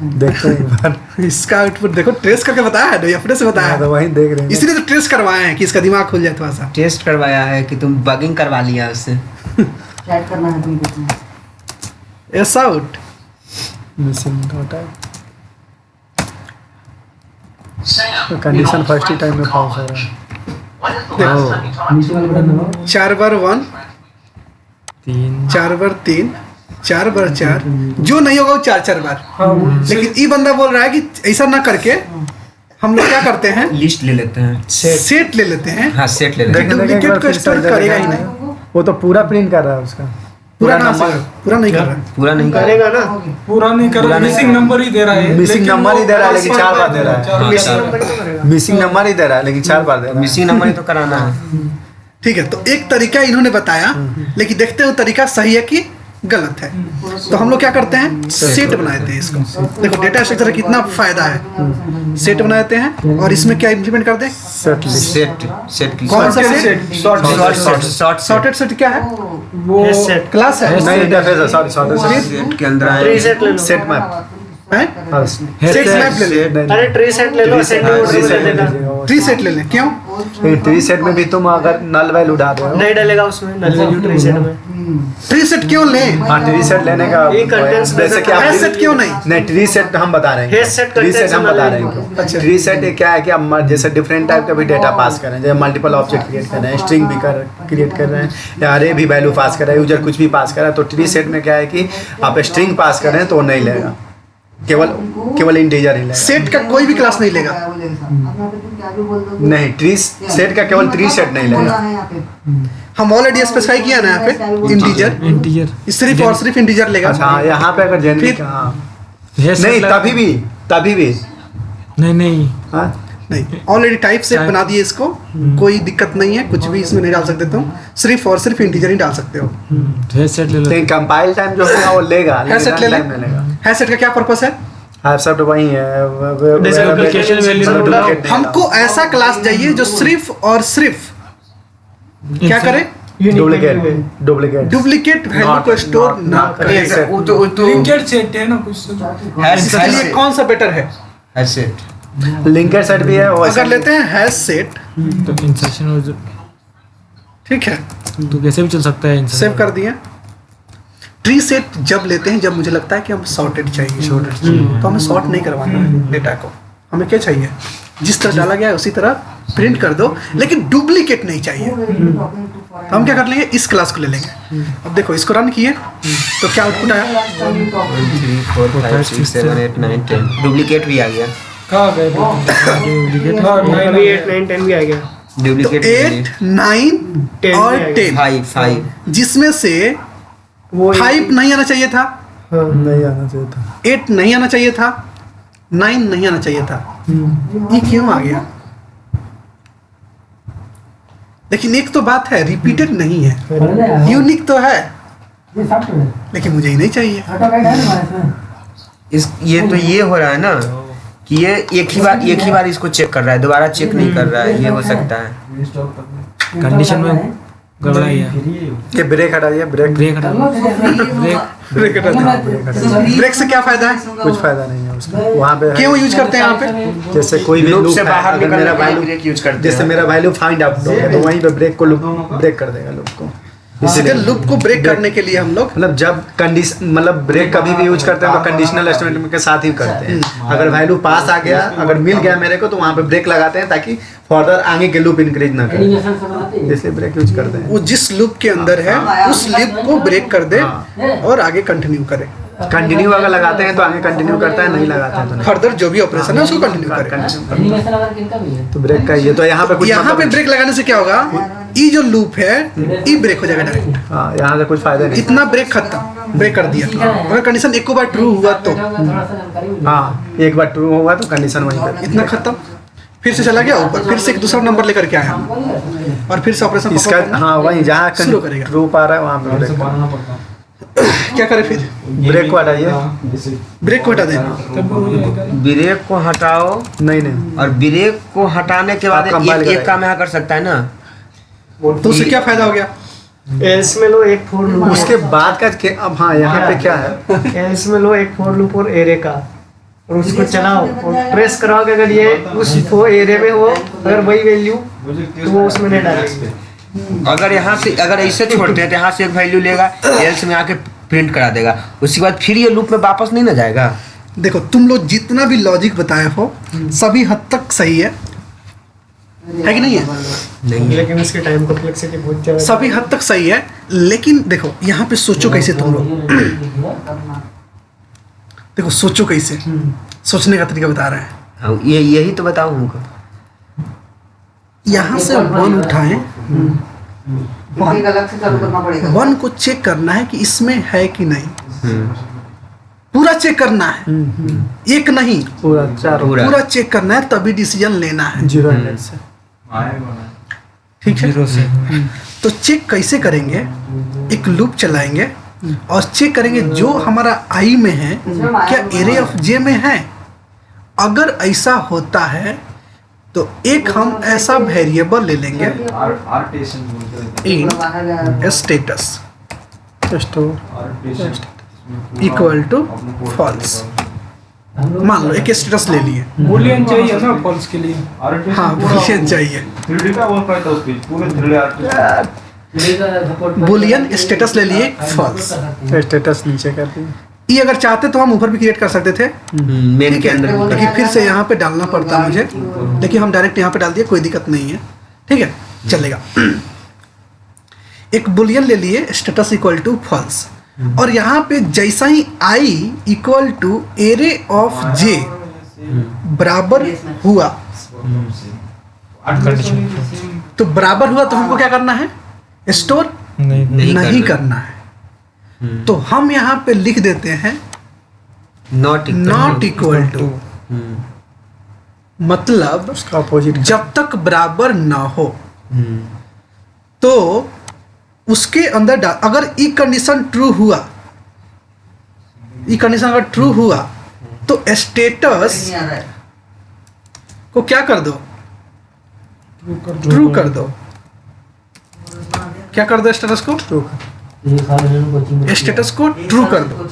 देखते हैं एक बार। इसका आउटपुट देखो, ट्रेस करके बताया है या फिर से बताया हाँ, तो है? वहीं देख रहे हैं। इसलिए तो ट्रेस करवाए हैं कि इसका दिमाग खुल जाए थोड़ा सा। टेस्ट करवाया है कि तुम बगिंग करवा लिया उससे। चैट करना है तुमको। As out missing data condition first ही टाइम में फॉल्स हो रहा है। 4 बार 1, 4 बार 3, 4 बार 4, जो नहीं होगा वो 4 बार। लेकिन ये बंदा बोल रहा है कि ऐसा ना करके हम लोग क्या करते हैं, लिस्ट ले लेते हैं। सेट ले लेते हैं। हाँ, सेट ले लेते हैं। देखने डुप्लीकेट एक बार को फिर से स्टोर देखेगा। करेगा ही नहीं। वो तो पूरा प्रिंट कर रहा है उसका पूरा ना पूरा नहीं कर रहा है। पूरा नहीं करेगा ना। पूरा नहीं कर रहा, मिसिंग नंबर ही दे रहा है। मिसिंग लेकिन नंबर वो ही दे रहा है, लेकिन 4 बार दे रहा हाँ, है। चार- मिसिंग नंबर ही दे रहा है लेकिन 4 बार दे रहा है। मिसिंग नंबर ही तो कराना है। ठीक है, तो एक तरीका इन्होंने बताया, लेकिन देखते हो तरीका सही है कि गलत है। तो हम लोग क्या करते हैं, सेट बनाते हैं इसको। देखो डेटा स्ट्रक्चर का कितना फायदा है, सेट बनाते हैं और इसमें क्या इम्प्लीमेंट करते हैं, सेट लिस्ट सेट सेट की कौन सा सेट, शॉर्ट सॉर्टेड सेट क्या है, वो सेट क्लास है नहीं इंटरफेस है, सॉरी सेट के अंदर ट्री आए सेट ले लो। सेट मैप हैं? सेट मैप ले लें, अरे ट्री सेट ले लो, असेंडिंग ऑर्डर में ले लेना। ट्री सेट ले लें, क्यों, ट्री सेट में भी तुम अगर नल वैल्यू डाल रहे हो, नहीं डलेगा उसमें नल वैल्यू ट्री सेट में। ट्री सेट क्यों लें, हाँ ट्री सेट लेने का ये contents जैसे कि हैश सेट क्यों नहीं, नहीं ट्री सेट हम बता रहे हैं, Hash set tree set contents हम बता रहे analysis। हैं। ट्री सेट क्या है कि हम जैसे डिफरेंट टाइप का भी डेटा पास कर रहे हैं, जैसे मल्टीपल ऑब्जेक्ट क्रिएट कर रहे हैं, स्ट्रिंग भी क्रिएट कर रहे हैं, या अरे भी वैल्यू पास कर रहा है, यूजर कुछ भी पास कर रहा है, तो ट्री सेट में क्या है कि आप स्ट्रिंग पास कर रहे हैं तो वो नहीं लेगा, केवल इंटीजर ही लेगा। सेट का कोई भी क्लास नहीं लेगा, नहीं ट्री सेट का केवल ट्री सेट नहीं लेगा। हम ऑलरेडी स्पेसिफाई किया ना यहाँ पे इंटीजर, सिर्फ और सिर्फ इंटीजर लेगा। अच्छा हाँ, यहाँ पे अगर जेनरिक फिर- हाँ Hash नहीं set तभी भी नहीं हाँ नहीं, ऑलरेडी टाइप सेट बना दिए इसको, कोई दिक्कत नहीं है, कुछ भी इसमें नहीं डाल सकते तुम, सिर्फ और सिर्फ इंटीजर ही डाल सकते हो। हैश सेट ले लो। लेकिन कंपाइल टाइम जो होगा वो लेगा, हैश सेट ले टाइम लें, नहीं लेगा। हैश सेट का क्या पर्पस है, हैश सेट वही है, Duplication value duplicate नहीं हमको ऐसा क्लास चाहिए जो सिर्फ और सिर्फ क्या करे, डुप्लीकेट डुप्लीकेट वैल्यू को स्टोर ना करे। वो तो लिंकेड सेट है ना कुछ तो। इसके लिए कौन सा बेटर है, हैश सेट लिंकेड सेट भी है वो अगर लेते हैं हैश सेट, तो इंसर्शन और ठीक है, तो कैसे भी चल सकता है इंसर्शन। सेव कर दिया। ट्री सेट जब लेते हैं जब मुझे लगता है कि हम सॉर्टेड चाहिए, तो हमें सॉर्ट नहीं करवाना है डेटा को, हमें क्या चाहिए, जिस तरह डाला गया है उसी तरह प्रिंट कर दो, लेकिन डुप्लीकेट नहीं चाहिए। तो हम क्या कर लेंगे, इस क्लास को ले लेंगे। अब देखो इसको रन किए तो क्या आउटपुट आया, 3 4 5 6 7 8 9 10 डुप्लीकेट भी आ गया, कहाँ गए थे? अभी 8 9 10 भी आ गया। तो डुप्लीकेट 8 9 और 10, 5 जिसमें से वो 5 नहीं आना चाहिए था, नहीं आना चाहिए था। 8 नहीं आना चाहिए था, 9 नहीं आना चाहिए था, ये क्यों आ गया। लेकिन एक तो बात है, रिपीटेड नहीं है, यूनिक तो है, लेकिन मुझे ही नहीं चाहिए। इस ये हो रहा है ना कि ये एक ही बार इसको चेक कर रहा है, दोबारा चेक नहीं कर रहा है, ये हो सकता है। कंडीशन में गड़बड़ाई है। ये ब्रेक हटा दिया, ब्रेक ब्रेक हटा दो। ब्रेक हटा दो। ब्रेक से क्या फायदा है, कुछ फायदा नहीं है उसका। वहाँ पे क्यों यूज करते हैं यहाँ पे, जैसे कोई भी लूप लूप से है, बाहर अगर निकलने मेरा के लिए वैल्यू ब्रेक यूज करते हैं। जैसे मेरा वैल्यू फाइंड आउट हो गया तो वहीं पे ब्रेक को ब्रेक कर देगा लूप को। इसलिए लूप को ब्रेक करने के लिए हम लोग मतलब जब कंडीशन मतलब ब्रेक कभी भी यूज करते हैं तो कंडीशनल स्टेटमेंट के साथ ही करते हैं। अगर वैल्यू पास आ गया, अगर मिल गया मेरे को, तो वहाँ पे ब्रेक लगाते हैं ताकि फर्दर आगे के लूप इंक्रीज ना करे, इसलिए ब्रेक यूज करते हैं। वो जिस लूप के अंदर है उस लूप को ब्रेक कर दे और आगे कंटिन्यू करे, कंटिन्यू अगर लगाते हैं तो आगे कंटिन्यू करता है, नहीं लगाते हैं तो नहीं फर्दर जो भी ऑपरेशन है उसको कंटिन्यू करे। तो ब्रेक का ये तो यहाँ पे कुछ यहाँ पे मतलब ब्रेक लगाने से क्या होगा, ये जो लूप है ये ब्रेक हो जाएगा डायरेक्ट, हाँ यहाँ से कुछ फायदा नहीं। इतना ब्रेक खत्म, ब्रेक कर दिया। अगर कंडीशन एक बार ट्रू हुआ तो हाँ एक बार ट्रू होगा तो कंडीशन वहीं पे। इतना खत्म, फिर से चला गया ऊपर, फिर से एक दूसरा नंबर लेकर के आया और फिर से ऑपरेशन इसका हाँ वहीं जहाँ शुरू करेगा। ट्रू पा रहा है वहाँ पे ब्रेक करना। क्या करे, फिर ब्रेक को हटाइए, ब्रेक को हटा देना। ब्रेक को हटाओ, नहीं और ब्रेक को हटाने के बाद आप compile एक काम यहाँ कर सकता है ना, तो उससे क्या फायदा हो गया, एल्स में लो एक फॉर लूप, उसके बाद का अब हाँ यहाँ पे क्या है, एल्स में लो एक फॉर लूप और एरे का, और उसको चलाओ और प्रेस कराओ कि अगर ये उस एरे में हो, अगर वही वैल्यू तो वो उसमें नहीं डालेंगे। अगर यहाँ से अगर ऐसे छोड़ते हैं तो यहाँ से एक वैल्यू लेगा, एल्स में आके प्रिंट करा देगा, उसके बाद फिर ये लूप में वापस नहीं ना जाएगा। देखो तुम लोग जितना भी लॉजिक बताए हो सभी हद तक सही है कि नहीं है, नहीं लेकिन उसकी टाइम कॉम्प्लेक्सिटी बहुत ज़्यादा। सभी हद तक सही है, लेकिन देखो यहाँ पे सोचो कैसे तुम लोग, देखो सोचो कैसे, सोचने का तरीका बता रहे हैं। हाँ, ये यही तो बताओ हमको। यहाँ से 1 उठाएं, अलग से चालू करना पड़ेगा। 1 को चेक करना है कि इसमें है कि नहीं, पूरा चेक करना है, एक नहीं पूरा चार पूरा चेक करना है, तभी डिसीजन लेना है। 0 मिनट से ठीक है, तो चेक कैसे करेंगे, एक लूप चलाएंगे और चेक करेंगे जो हमारा आई में है क्या एरे ऑफ जे में है। अगर ऐसा होता है तो एक हम ऐसा वेरिएबल ले लेंगे in status equal to false. मान लो एक स्टेटस ले लिए, बुलियन चाहिए ना फॉल्स के लिए। हाँ बुलियन चाहिए, बुलियन स्टेटस ले लिए फॉल्स। स्टेटस नीचे कर दिए। ये अगर चाहते तो हम ऊपर भी क्रिएट कर सकते थे, मेन ठीक के है, अंदर भी लेकिन फिर से यहाँ पे डालना पड़ता मुझे, लेकिन हम डायरेक्ट यहाँ पे डाल दिए, कोई दिक्कत नहीं है, ठीक है चलेगा। एक बुलियन ले लिए स्टेटस इक्वल टू फॉल्स, और यहाँ पे जैसा ही आई इक्वल टू एरे ऑफ जे बराबर हुआ, तो बराबर हुआ तो हमको क्या करना है, स्टोर नहीं करना है। तो हम यहाँ पे लिख देते हैं नॉट इक्वल टू, मतलब उसका अपोजिट जब तक बराबर ना हो तो उसके अंदर डाल। अगर ई कंडीशन ट्रू हुआ, ई कंडीशन अगर ट्रू हुआ तो स्टेटस को क्या कर दो, ट्रू कर दो। क्या कर दो, स्टेटस को ट्रू, स्टेटस को ट्रू कर दो।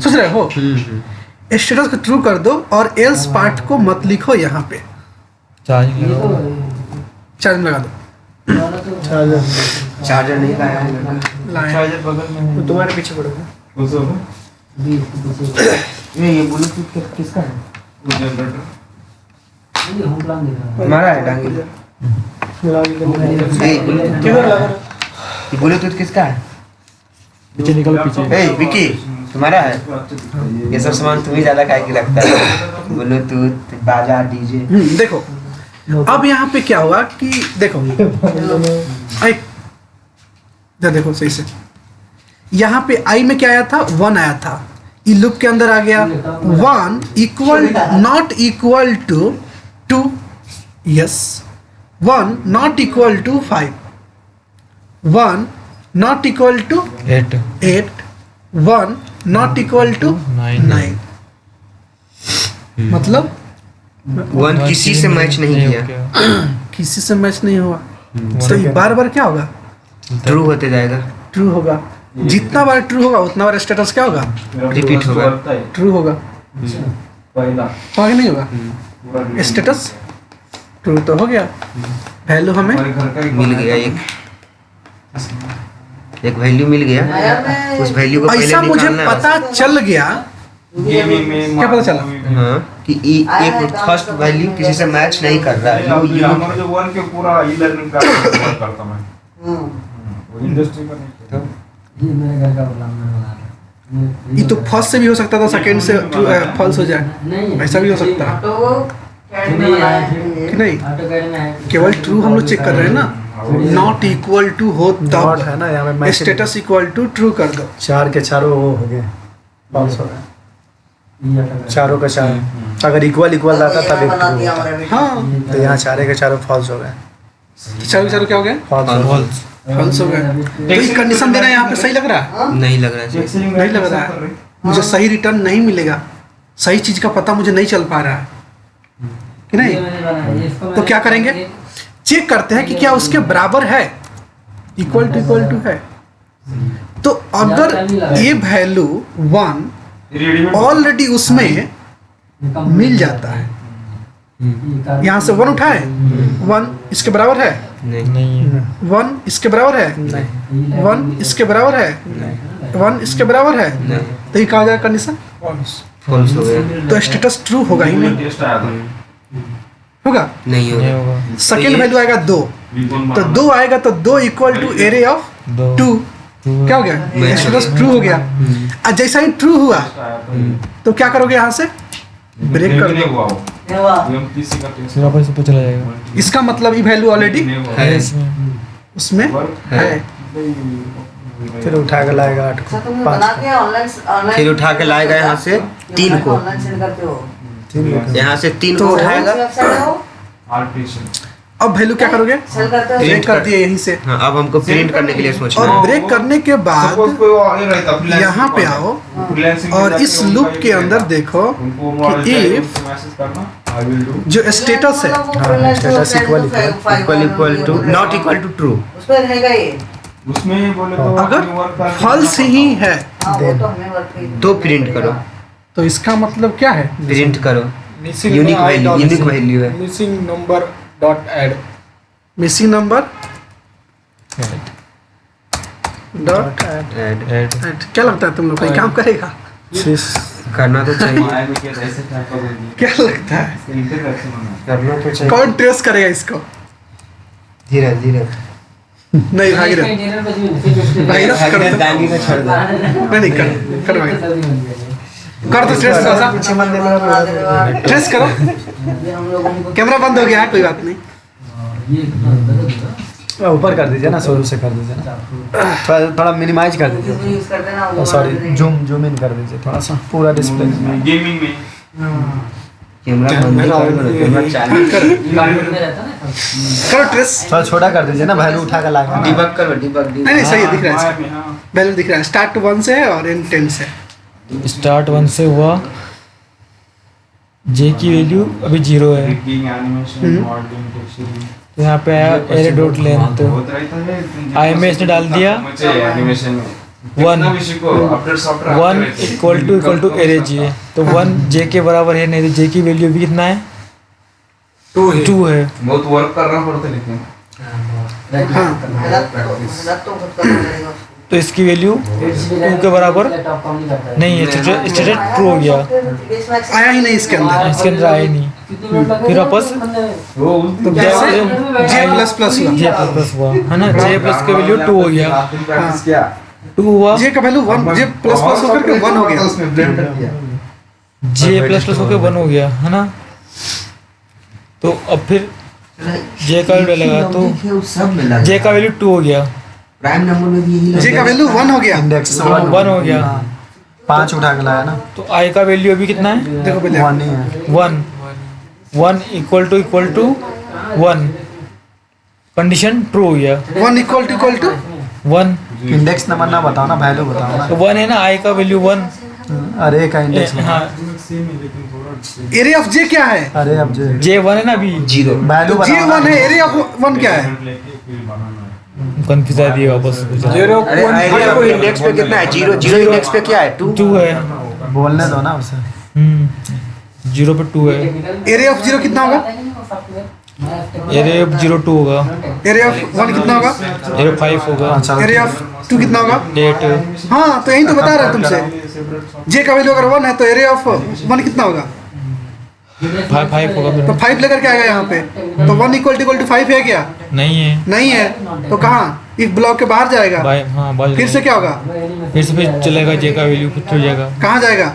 सोच रहे हो, स्टेटस को ट्रू कर दो और एल्स पार्ट को मत लिखो, यहाँ पे चार्ज लगा दो। चार्जर नहीं लाया है, लाए तो तुम्हारे पीछे पड़ोगे। ये ब्लूटूथ किसका है? हमारा है डांगी। ये ब्लूटूथ किसका है? पीछे निकल पीछे। ए विकी तुम्हारा है? ये सब सामान तुम्हें ज्यादा खाए की लगता है, ब्लूटूथ बाजा डीजे। देखो अब यहाँ पे क्या हुआ कि देखो इधर देखो सही से, यहाँ पे आई में क्या आया था, 1 आया था, ई लूप के अंदर आ गया 1 equal not equal to 2, yes 1 not equal to 5, 1 not equal to 8, 1 not equal to 9। मतलब 1 किसी से मैच नहीं किया, किसी से मैच नहीं हुआ, तो ये बार बार क्या होगा, ट्रू होते जाएगा, ट्रू होगा। जितना बार ट्रू होगा उतना बार स्टेटस क्या होगा, रिपीट होगा, ट्रू होगा। होगा कि नहीं होगा, स्टेटस ट्रू तो हो गया, वैल्यू हमें मिल गया, एक वैल्यू मिल गया। उस वैल्यू को पहले ऐसा मुझे निकालना है। पता चल गया, क्या पता चला, हाँ कि एक फर्स्ट वैल्यू किसी से मैच नहीं कर रहा है। हमारा जो 1 के पूरा ई लर्निंग का वर्क करता मैं, वो इंडस्ट्री का नहीं। ये तो फर्स्ट से भी हो सकता था, सेकंड से फॉल्स हो जाए, ऐसा भी हो सकता है कि नहीं। केवल ट्रू हम लोग चेक कर रहे हैं ना, नॉट इक्वल टू हो नॉट है तब ना, यहाँ पे स्टेटस इक्वल टू ट्रू कर दो। 4 के चारों वो हो गए, फॉल्स हो गए, चारों का चार। अगर इक्वल रहता तब एक ट्रू होता, हाँ तो यहाँ 4 के चारों फॉल्स हो गए, चारों चारों क्या हो गए, फॉल्स। फॉल्स हो गए। तो ये कंडीशन देना यहाँ पे सही लग रहा है, नहीं लग रहा है, नहीं लग रहा है, मुझे सही रिटर्न नहीं मिलेगा, सही चीज का पता मुझे नहीं चल पा रहा है कि नहीं। तो क्या करेंगे, चेक करते हैं कि क्या उसके बराबर है, इक्वल टू है। तो अगर ये वैल्यू 1 ऑलरेडी उसमें मिल जाता है, यहाँ से 1 उठाए, 1 इसके बराबर है, नहीं 1 इसके बराबर है, 1 इसके बराबर है, 1 इसके बराबर है, तो ये कहा जाएगा कंडीशन फॉल्स हो गया, तो स्टेटस ट्रू होगा ही नहीं, टेस्ट आया था, होगा। नहीं होगा। सेकेंड वैल्यू आएगा 2, तो 2 आएगा तो 2 इक्वल टू एरे ऑफ 2, क्या हो गया, स्टेटस ट्रू हो गया। और जैसा ही ट्रू हुआ तो क्या करोगे, यहाँ से ब्रेक कर दो। हुआ वो एमपीसी का टेस्ट चला जाएगा। इसका मतलब ये वैल्यू ऑलरेडी है उसमें है। फिर उठा के लाएगा 8 को, 5 फिर उठा के लाएगा यहाँ से 3 को, ऑनलाइन सेंड करते हो, 3 को। यहाँ से 3 को तो उठाएगा, आर्टिशन अब वैल्यू क्या करोगे? सेल करते हो ब्रेक कर दिए यहीं से, हाँ, अब हमको प्रिंट करने के लिए सोचना और है। ब्रेक करने के बाद यहाँ पे आओ और इस लूप के अंदर देखो कि इफ जो स्टेटस है status equal to not equal to true, उस पर रहेगा ये। उसमें बोले तो अगर फॉल्स ही है हाँ, वो तो हमने वर्क की। तो प्रिंट करो, तो इसका मतलब क्या है? प्रिंट करो। मिसिंग यूनिक वैल्यू है। Missing number dot add. Missing number dot add क्या लगता है तुम लोग को ये काम करेगा? करना तो चाहिए, क्या लगता है करना तो चाहिए। कौन ट्रेस करेगा इसको? धीरे धीरे नहीं भागीरथ, भागीरथ कर दो। दागी का छोड़ दो। नहीं कर भागीरथ, कर दो ट्रेस, थोड़ा सा ट्रेस करो। कैमरा बंद हो गया है, कोई बात नहीं। ऊपर कर दीजिए ना, शुरू से कर दीजिए ना, थोड़ा मिनिमाइज कर दीजिए, यूज करते हैं ना वो सॉरी जूम इन कर दीजिए थोड़ा सा, पूरा डिस्प्ले। गेमिंग में कैमरा बंद नहीं करो, कैमरा चालू करो ट्रेस। थोड़ा छोटा कर दीजिए ना, वैल्यू उठा कर लाएगा। डिबग करो, डिबग नहीं नहीं सही है, दिख रहा है इसका वैल्यू दिख रहा है। स्टार्ट 1 से है और एंड 10 से। स्टार्ट 1 से हुआ, जे की वैल्यू अभी 0 है, एनिमेशन मॉडलिंग टेक्सचर तो यहाँ पे आया एरे डॉट लेंथ, IMS ने डाल दिया एनिमेशन 1 इक्वल टू एरे जे, तो 1 जे के बराबर है, नहीं तो जे की वैल्यू भी कितना है? 2 है। बहुत वर्क करना पड़ता है लेकिन गलत तो खुद करना पड़ेगा। तो इसकी वैल्यू 2 के बराबर नहीं है, स्टेटेड ट्रू हो गया, आया ही नहीं इसके अंदर। इसके अंदर आया नहीं। फिर वापस तो जैसे जे प्लस प्लस हुआ, जे प्लस हुआ है ना, जे प्लस की वैल्यू 2 हो गया, 2 हुआ, जे का वैल्यू 1, जे प्लस प्लस होकर के 1 हो गया। जे प्लस प्लस होकर 1 हो गया है ना। तो अब फिर जे का वैल्यू लगा तो सब मिला जे का वैल्यू 2 हो गया, प्राइम नंबर में भी यही जे का वैल्यू 1 हो गया। इंडेक्स 1 हो गया, 5 उठा के लाया ना, तो आई का वैल्यू अभी कितना है? देखो पहले 1 ही है। 1 इक्वल टू 1, कंडीशन ट्रू हो गया। 1 इक्वल टू 1 इंडेक्स नंबर ना बताओ ना, वैल्यू बताओ ना। तो 1 है ना, आई का वैल्यू 1। अरे का इंडेक्स हाँ, एरिया ऑफ जे क्या है? अरे अब जो जे 1 है ना अभी, 0 वैल्यू जे बताओ ना। 1 है, एरिया ऑफ 1 क्या है? कंफ्यूज आ दिया वापस। जीरो अरे आइडिया को इंडेक्स पे कितना है? 0 इंडेक्स पे क्या है? 2 2 है। बोलने दो ना उसे। 0 पे 2 है, एरिया ऑफ 0 कितना होगा? एरे 0 2 होगा, एरिया ऑफ 1 कितना होगा? एरे 5 होगा, अच्छा एरिया ऑफ 2 कितना होगा? 8। हाँ, तो यही तो बता रहा है तुमसे। जे का वैल्यू अगर 1 है तो एरिया ऑफ 1 कितना होगा? 5 होगा तो फिर। 5 लेकर के आएगा यहाँ पे, तो 1 इक्वल टू 5 है क्या? नहीं है, नहीं है, तो कहाँ? इस ब्लॉक के बाहर जाएगा। हाँ बाजू फिर से क्या होगा? फिर से फिर चलेगा, जे का वैल्यू फिर हो जाएगा कहाँ जाएगा?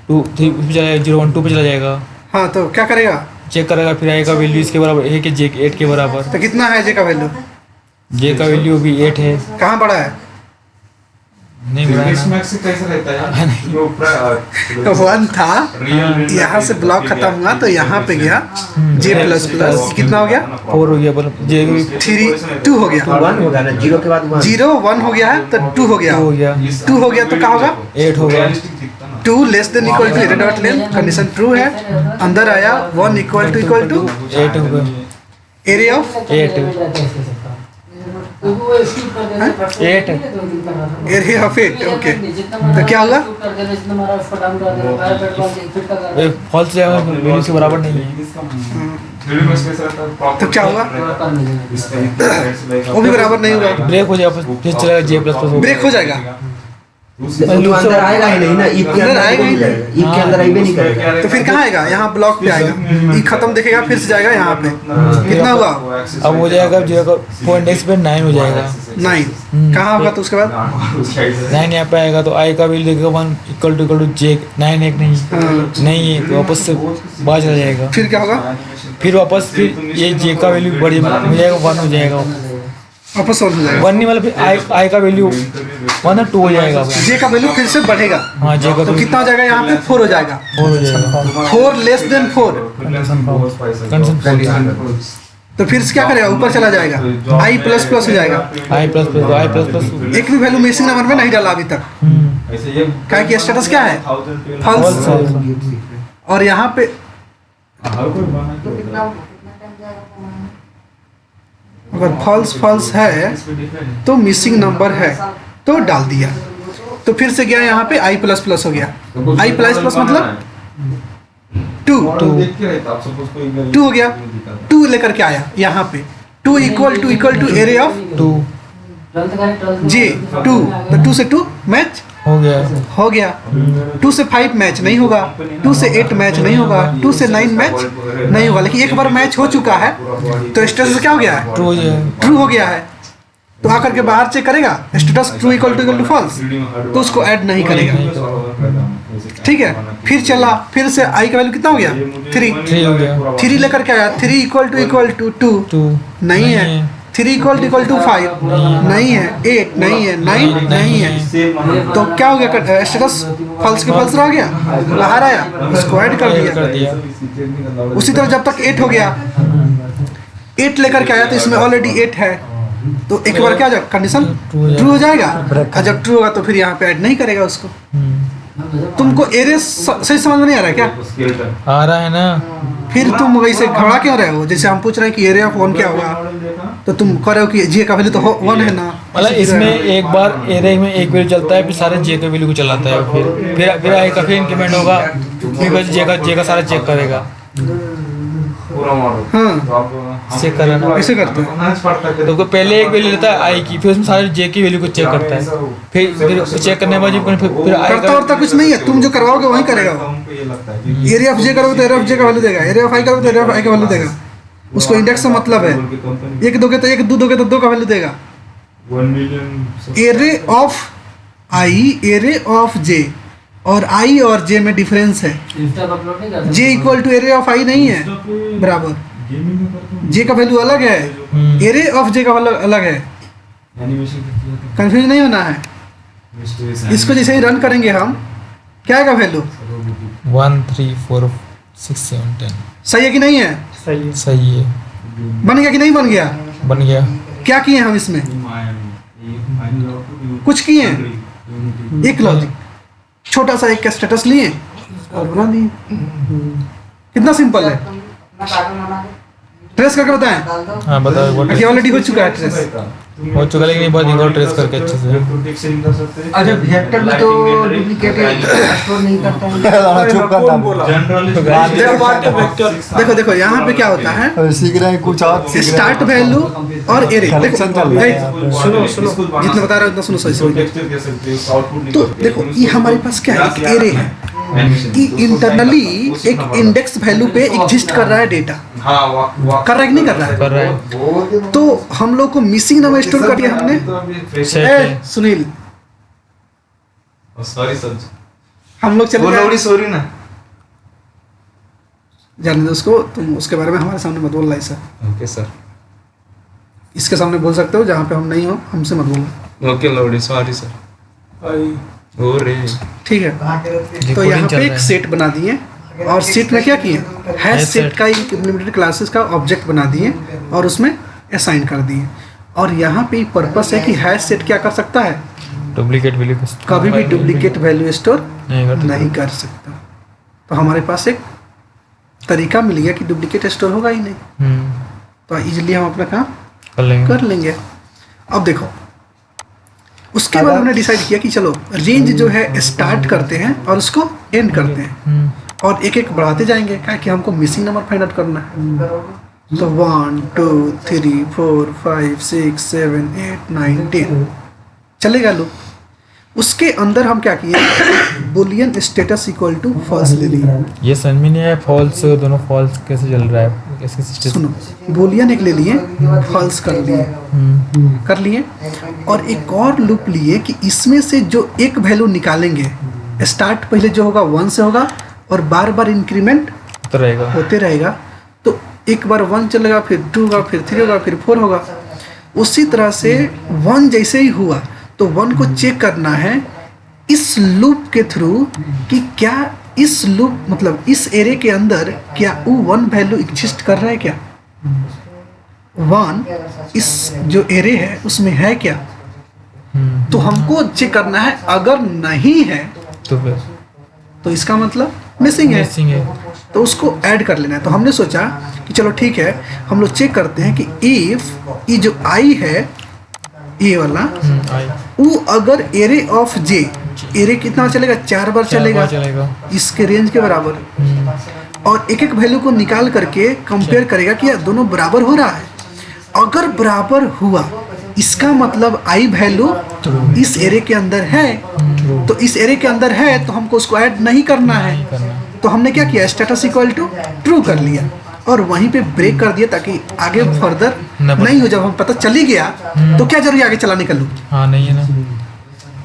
2 3 पे चला जाएगा, 0 1 2 पे चला जाएगा, हाँ, तो क्या करेगा? चेक करेगा, फिर आएगा वैल्यू इसके बराबर है कि जे 8 के बराबर। तो कितना है जे का वैल्यू? जे का वैल्यू भी 8 है। कहाँ पड़ा है? नहीं बढ़ा इंडेक्स ना। मैक्स से कैसा रहता है? जो 1 था, यहाँ से ब्लॉक खत्म हुआ तो यहाँ पे गया जे प्लस प्लस, कितना हो गया? 4 हो गया, मतलब जे 2 हो गया। 1 होगा ना, 0 के बाद 1। 0 1 हो गया है तो 2 हो गया। 2 हो गया, 2 हो गया तो क्या होगा? 8 होगा। 2 less than equal to array dot length, condition true है। अंदर आया 1 इक्वल टू 8 होगा, array of 8 array of 8। Okay, तो क्या होगा? फॉल्स जाएगा, वैल्यू के बराबर नहीं है। तो क्या होगा? वो भी बराबर नहीं होगा, ब्रेक हो जाएगा, फिर चलेगा जे प्लस प्लस। ब्रेक हो जाएगा। तो अंदर आएगा ही नहीं ना, ईद के अंदर अंदर आएगा ही नहीं। ईद के अंदर आएगा नहीं करेगा। तो फिर कहाँ आएगा? यहाँ ब्लॉक पे आएगा, ये खत्म दिखेगा, फिर से जाएगा यहाँ पे। कितना हुआ? अब हो जाएगा 0 का इंडेक्स पे 9 हो जाएगा। 9 कहाँ होगा? तो उसके बाद 9 यहाँ पे आएगा, तो आई का वैल्यू देखेगा 1 इक्वल टू जे 9 एक नहीं है, तो वापस से बाहर चला जाएगा। फिर क्या होगा? फिर वापस फिर ये जे का वैल्यू बड़ी हो जाएगा, 1 हो जाएगा, वापस 1 हो जाएगा। 1 नहीं, मतलब फिर आई का वैल्यू 1 और 2 हो जाएगा। जे का वैल्यू फिर से बढ़ेगा, हाँ, जे का तो कितना हो जाएगा? यहाँ पे 4 हो जाएगा। 4 हो जाएगा, 4 लेस देन 4, कंडीशन तो फिर से क्या करेगा, ऊपर चला जाएगा, आई प्लस प्लस हो जाएगा। आई प्लस प्लस एक भी वैल्यू मिसिंग नंबर में नहीं डाला अभी तक, क्या कि स्टेटस क्या है, फॉल्स। और यहाँ पे अगर फॉल्स फॉल्स है तो मिसिंग नंबर है तो डाल दिया, तो फिर से गया यहाँ पे आई प्लस प्लस हो गया। आई प्लस प्लस मतलब 2 हो गया, 2 लेकर के आया यहाँ पे, 2 इक्वल टू एरे ऑफ 2 जे 2, तो 2 से 2 मैच हो गया, 2 से 5 मैच नहीं होगा, 2 से 8 मैच नहीं होगा, 2 से 9 मैच नहीं होगा। लेकिन एक बार मैच हो चुका है तो स्टेटस क्या हो गया है, ट्रू हो गया है। तो आकर के बाहर चेक करेगा status true equal to false, तो उसको ऐड नहीं करेगा। ठीक है, फिर चला, फिर से आई का वैल्यू कितना हो गया, 3 हो गया, 3 लेकर के आया, 3 इक्वल टू 2 नहीं है, 3 इक्वल टू 5 नहीं है, 8 नहीं है, 9 नहीं है, तो क्या हो गया, स्टेटस फॉल्स के फॉल्स रह गया, बाहर आया, उसको ऐड कर दिया। उसी तरह जब तक 8 हो गया, 8 लेकर के आया तो इसमें ऑलरेडी 8 है, तो एक बार क्या हो जाएगा, कंडीशन ट्रू हो जाएगा, और जब ट्रू होगा तो फिर यहाँ पे ऐड नहीं करेगा उसको। तुमको एरे सही समझ में नहीं आ रहा है क्या, आ रहा है ना, फिर तुम वैसे घबरा क्यों रहे हो, जैसे हम पूछ रहे हैं कि एरे ऑफ 1 क्या होगा, तो तुम कह रहे हो कि जे का वैल्यू तो 1 है ना। मतलब इसमें एक बार एरे में एक वैल्यू चलता है, फिर सारे जे के वैल्यू को चलाता है, फिर आई का फिर इंक्रीमेंट होगा, फिर जे का सारा चेक करेगा। हाँ, चेक करना ऐसे करते हैं। तो पहले एक वैल्यू लेता है आई की, फिर उसमें सारे जे की वैल्यू को चेक करता है, फिर चेक करने के बाद फिर आई करता वरता कुछ नहीं है, तुम जो करवाओगे वही करेगा वो। एरिया ऑफ जे करोगे तो एरिया ऑफ जे का वैल्यू देगा, एरिया ऑफ आई करोगे तो एरिया ऑफ आई का वैल्यू देगा। उसको इंडेक्स से मतलब है, 1 दोगे तो 1, 2 दोगे तो 2 का वैल्यू देगा। Array of I, array of J, और आई और जे में डिफरेंस है, J equal to array of I नहीं है बराबर, जे का वैल्यू अलग है, एरे ऑफ जे का वैल्यू अलग है, कंफ्यूज नहीं होना है। इसको जैसे ही रन करेंगे हम, क्या आएगा वैल्यू, 1 3 4 6 7 10 सही है कि नहीं है, सही है, बन गया कि नहीं बन गया, बन गया। क्या किए हम इसमें, कुछ किए हैं, एक लॉजिक छोटा सा एक का स्टेटस लिए और बना दिए, कितना सिंपल है। ट्रेस करके बताएं, हाँ बताओ, कि ऑलरेडी हो चुका है ट्रेस, हो चुका, लेकिन एक बार देखो ट्रेस करके अच्छे से। अच्छा वेक्टर में तो डुप्लीकेट स्टोर नहीं करता है, चुप करना बोला, देखो देखो यहाँ पे क्या होता है, सीख रहे हैं कुछ और, स्टार्ट वैल्यू और एरे, Collection चल रहा है। सुनो जितना बता रहा हूँ उतना सुनो सही से। तो देखो ये हमारे पास क्या है, एक एरे है कि इंटरनली एक इंडेक्स वैल्यू पे एग्जिस्ट कर रहा है डेटा, कर रहा है कि नहीं कर रहा है, कर रहा है, तो हम लोग को मिसिंग नंबर स्टोर कर दिया हमने। सुनील सॉरी सर, हम लोग चले गए, सॉरी ना, जाने दो उसको, तुम उसके बारे में हमारे सामने मत बोलना ऐसा। ओके सर, इसके सामने बोल सकते हो, जहाँ पे हम नहीं हो हमसे मत बोलना। ओके लौड़ी, सॉरी सर। हो रे, ठीक है, तो यहाँ पे एक सेट बना दिए, और सेट में क्या किए, हैश सेट का एक इम्प्लीमेंटेड क्लासेस का ऑब्जेक्ट बना दिए और उसमें असाइन कर दिए। और यहाँ पे पर्पस है कि हैश सेट क्या कर सकता है, डुप्लीकेट वैल्यू कभी भी डुप्लीकेट वैल्यू स्टोर नहीं नहीं कर सकता। तो हमारे पास एक तरीका मिल गया कि डुप्लीकेट स्टोर होगा ही नहीं, तो इजीली हम अपना काम कर लेंगे। अब देखो, उसके बाद हमने डिसाइड किया कि चलो रेंज जो है स्टार्ट करते हैं और उसको एंड करते हैं, और एक एक बढ़ाते जाएंगे, क्या कि हमको मिसिंग नंबर फाइंड आउट करना है। तो 1 2 3 4 5 6 7 8 9 10 चलेगा लो। उसके अंदर हम क्या किए, boolean status equal to false ले लिए। ये समझ में नहीं आया, फॉल्स दोनों फॉल्स कैसे चल रहा है, कैसे सिस्टम। सुनो, बुलियन एक ले लिए, फॉल्स कर लिए, और एक और लूप लिए कि इसमें से जो एक वैल्यू निकालेंगे, स्टार्ट पहले जो होगा 1 से होगा और बार बार इंक्रीमेंट होते रहेगा। तो एक बार 1 चलेगा, फिर 2 होगा, फिर 3 होगा, फिर 4 होगा। उसी तरह से 1 जैसे ही हुआ तो 1 को चेक करना है इस लूप के थ्रू कि क्या इस लूप मतलब इस एरे के अंदर क्या वो 1 वैल्यू एग्जिस्ट कर रहा है क्या। 1 इस जो एरे है उसमें है क्या, तो हमको चेक करना है। अगर नहीं है तो फिर तो इसका मतलब मिसिंग है, मिसिंग है। तो उसको ऐड कर लेना है। तो हमने सोचा कि चलो ठीक है, हम लोग चेक करते हैं कि इफ ये जो आई है ये वाला, आई वो अगर एरे ऑफ जे, एरे कितना चलेगा, 4 बार चलेगा इसके रेंज के बराबर, और एक एक वैल्यू को निकाल करके कंपेयर करेगा कि यार दोनों बराबर हो रहा है। अगर बराबर हुआ इसका मतलब आई वैल्यू इस एरे के अंदर है, तो इस एरे के अंदर है तो हमको उसको ऐड नहीं करना है। तो हमने क्या किया, स्टेटस इक्वल टू ट्रू कर लिया और वहीं पे ब्रेक कर दिया ताकि आगे फर्दर नहीं हो। जब हम पता चली गया तो क्या जरूरी आगे चलाने का लूप, हाँ नहीं है ना,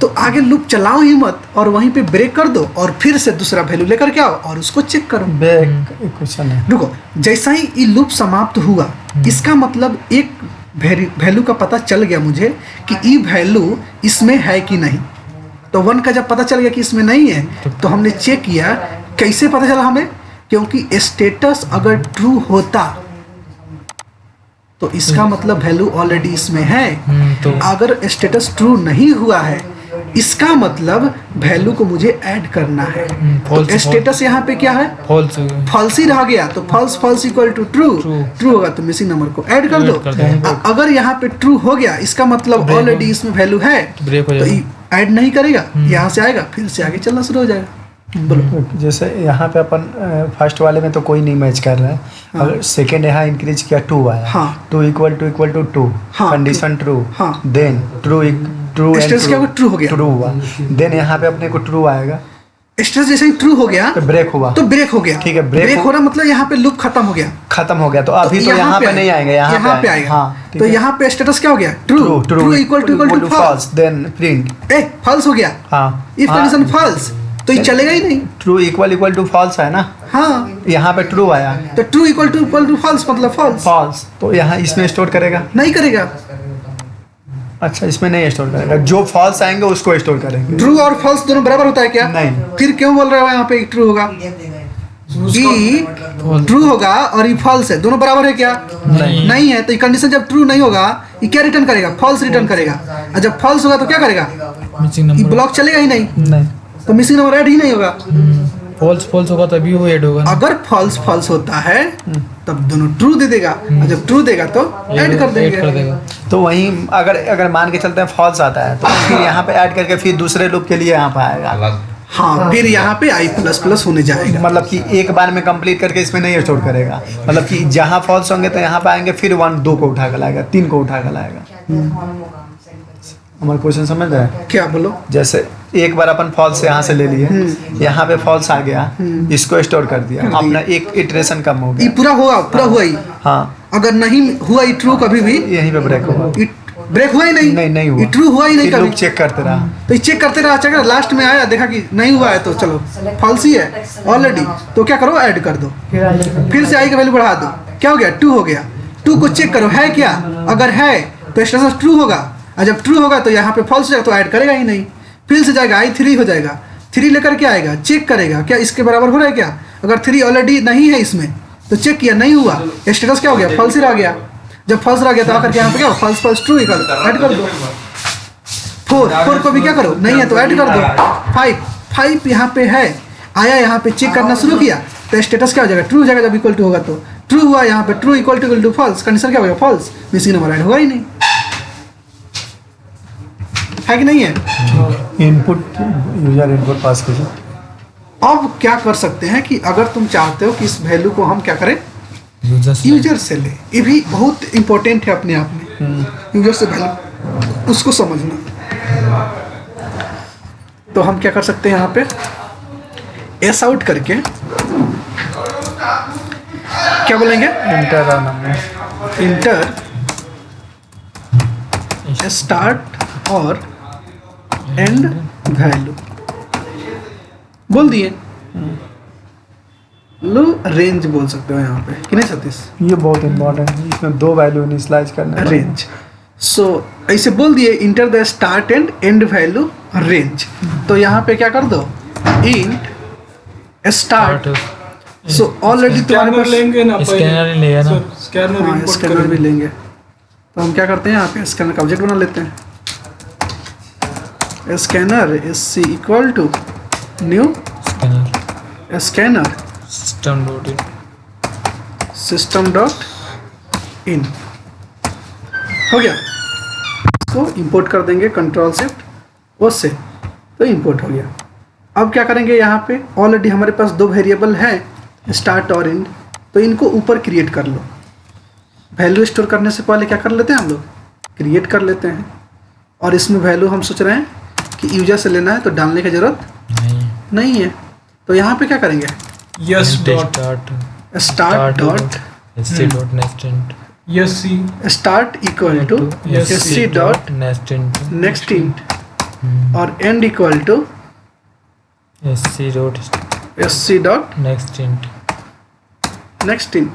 तो आगे लूप चलाओ ही मत और वहीं पे ब्रेक कर दो और फिर से दूसरा वैल्यू लेकर के आओ और उसको चेक करो। बैक क्वेश्चन है। रुको, जैसा ही ये लूप समाप्त हुआ इसका मतलब एक वैल्यू का पता चल गया मुझे कि ये वैल्यू इसमें है कि नहीं। तो 1 का जब पता चल गया कि इसमें नहीं है तो हमने चेक किया। कैसे पता चला हमें, क्योंकि स्टेटस अगर ट्रू होता तो इसका मतलब वैल्यू ऑलरेडी इसमें है। तो अगर स्टेटस ट्रू नहीं हुआ है इसका मतलब वैल्यू को मुझे ऐड करना है। तो false, स्टेटस यहाँ पे क्या है, फॉल्स फॉल्स ही रह गया। तो false false equal to true, true होगा तो मिसिंग नंबर को ऐड कर दो। अगर यहाँ पे ट्रू हो गया इसका मतलब ऑलरेडी इसमें वैल्यू है, ब्रेक हो तो जाएगा, ऐड नहीं करेगा, यहाँ से आएगा फिर से आगे चलना शुरू हो जाएगा। बोलो। जैसे यहाँ पे अपन फर्स्ट वाले में तो कोई नहीं मैच कर रहा है, अगर सेकेंड यहाँ इंक्रीज किया 2 आया, हाँ। 2 इक्वल टू 2, हाँ, कंडीशन ट्रू, हाँ। देन ट्रू स्टेटस क्या हुआ, ट्रू हो गया, ट्रू हुआ, देन यहाँ पे अपने को ट्रू आएगा, स्टेटस जैसे ही ट्रू हो गया तो ब्रेक हुआ, तो ब्रेक हो गया। ठीक है, ब्रेक हो रहा मतलब यहाँ पे लूप खत्म हो गया, खत्म हो गया। तो अभी तो यहाँ पे नहीं आएंगे, यहाँ पे आएगा। हाँ, तो यहाँ पे स्टेटस क्या हो गया, true, true equal to false, then print false हो गया। हाँ, इफ कंडीशन फॉल्स तो ये चलेगा ही नहीं। ट्रू इक्वल टू फॉल्स है ना, हाँ, यहाँ पे ट्रू आया तो ट्रू इक्वल टू फॉल्स मतलब फॉल्स, फॉल्स, तो यहाँ इसमें स्टोर करेगा, नहीं करेगा। अच्छा इसमें नहीं स्टोर करेगा, जो फॉल्स आएंगे उसको स्टोर करेंगे। ट्रू और फॉल्स दोनों बराबर होता है क्या, नहीं। फिर क्यों बोल रहे हो यहाँ पे ट्रू होगा, ई ट्रू होगा और ई फॉल्स है, दोनों बराबर है क्या, नहीं है। तो ये कंडीशन जब ट्रू नहीं होगा ये क्या रिटर्न करेगा, फॉल्स रिटर्न करेगा। और जब फॉल्स होगा तो क्या करेगा, मिसिंग ये नंबर, ब्लॉक चलेगा ही नहीं, नहीं, तो मिसिंग नंबर ऐड ही नहीं होगा। फॉल्स होगा तभी वो ऐड होगा। अगर फॉल्स होता है तब दोनों ट्रू दे देगा, और जब ट्रू देगा तो ऐड कर देंगे। तो वहीं अगर मान के चलते हैं फॉल्स आता है तो फिर यहाँ पे ऐड करके फिर दूसरे लूप के लिए यहाँ पे आएगा। हाँ, फिर यहाँ पे आई प्लस प्लस होने जाएगा। मतलब कि एक बार में कंप्लीट करके इसमें नहीं स्टोर करेगा, मतलब कि जहाँ फॉल्स होंगे तो यहाँ पे आएंगे, फिर 1 2 को उठा कर लाएगा, 3 को उठा कर लाएगा। हमारा क्वेश्चन समझ रहे हैं क्या, बोलो। जैसे एक बार अपन फॉल्स यहाँ से ले लिए, यहाँ पे फॉल्स आ गया, इसको स्टोर कर दिया, अपना एक इटरेशन कम हो ये गया, पूरा हुआ ही। हाँ, अगर नहीं हुआ ये ट्रू कभी भी, यहीं पे ब्रेक होगा, ब्रेक हुआ ही नहीं हुआ, ये ट्रू हुआ ही नहीं फिर कभी। लूप चेक करते रहा, तो ये चेक करते रहा, चेक लास्ट में आया देखा कि नहीं हुआ है तो चलो फॉल्स ही है ऑलरेडी, तो क्या करो ऐड कर दो, फिर से आई का वैल्यू बढ़ा दो, क्या हो गया 2 हो गया। 2 को चेक करो है क्या, अगर है तो स्टेटस ट्रू होगा, और जब ट्रू होगा तो यहाँ पे फॉल्स हो जाएगा तो ऐड करेगा ही नहीं, फिर से जाएगा i3 हो जाएगा, 3 लेकर के आएगा, चेक करेगा क्या इसके बराबर हो रहा है क्या। अगर 3 ऑलरेडी नहीं है इसमें तो चेक किया नहीं हुआ, स्टेटस क्या हो गया, फॉल्स ही रह गया। जब फॉल्स रह गया तो आकर के यहाँ पे क्या false false true equal add कर दो। 4 को भी क्या करो, नहीं है तो ऐड कर दो। 5 यहाँ पे है, आया यहाँ पे चेक करना शुरू किया तो स्टेटस क्या हो जाएगा, ट्रू हो जाएगा। जब इक्वल टू होगा तो ट्रू हुआ, यहाँ पे true equal to false, condition क्या हो गया फॉल्स, मिसिंग नंबर ऐड होगा ही नहीं, है कि नहीं है। इनपुट यूजर इनपुट पास कीजिए। अब क्या कर सकते हैं कि अगर तुम चाहते हो कि इस वैल्यू को हम क्या करें, यूजर से ले, ये भी बहुत इंपॉर्टेंट है अपने आप में, यूजर से वैल्यू उसको समझना। तो हम क्या कर सकते हैं यहाँ पे एस आउट करके क्या बोलेंगे, इंटर स्टार्ट और एंड वैल्यू बोल दिए। लो रेंज बोल सकते हो यहाँ पे कि नहीं सतीश, ये बहुत इंपॉर्टेंट है, इसमें 2 वैल्यू इनिशियलाइज करना है, रेंज। सो ऐसे बोल दिए enter the start and and value range. तो यहाँ पे क्या कर दो, इंट स्टार्ट। सो ऑलरेडी तुम्हारे स्कैनर पास लेंगे ना, स्कैनर लेगा ना, स्कैनर हाँ, इंपोर्ट स्कैनर भी लेंगे। तो हम क्या करते हैं यहाँ पे स्कैनर का ऑब्जेक्ट बना लेते हैं। Scanner SC equal to new scanner scanner system dot in system dot in हो गया। इसको इंपोर्ट कर देंगे कंट्रोल शिफ्ट ओ से, तो इंपोर्ट हो गया। अब क्या करेंगे, यहाँ पे ऑलरेडी हमारे पास दो वेरिएबल हैं स्टार्ट और एंड, तो इनको ऊपर क्रिएट कर लो। वैल्यू स्टोर करने से पहले क्या कर लेते हैं हम लोग, क्रिएट कर लेते हैं। और इसमें वैल्यू हम सोच रहे हैं कि यूजर से लेना है, तो डालने की ज़रूरत नहीं है। तो यहाँ पे क्या करेंगे, S dot start dot SC dot next int S C start equal to SC dot next int next int और end equal to SC dot SC dot next int next int.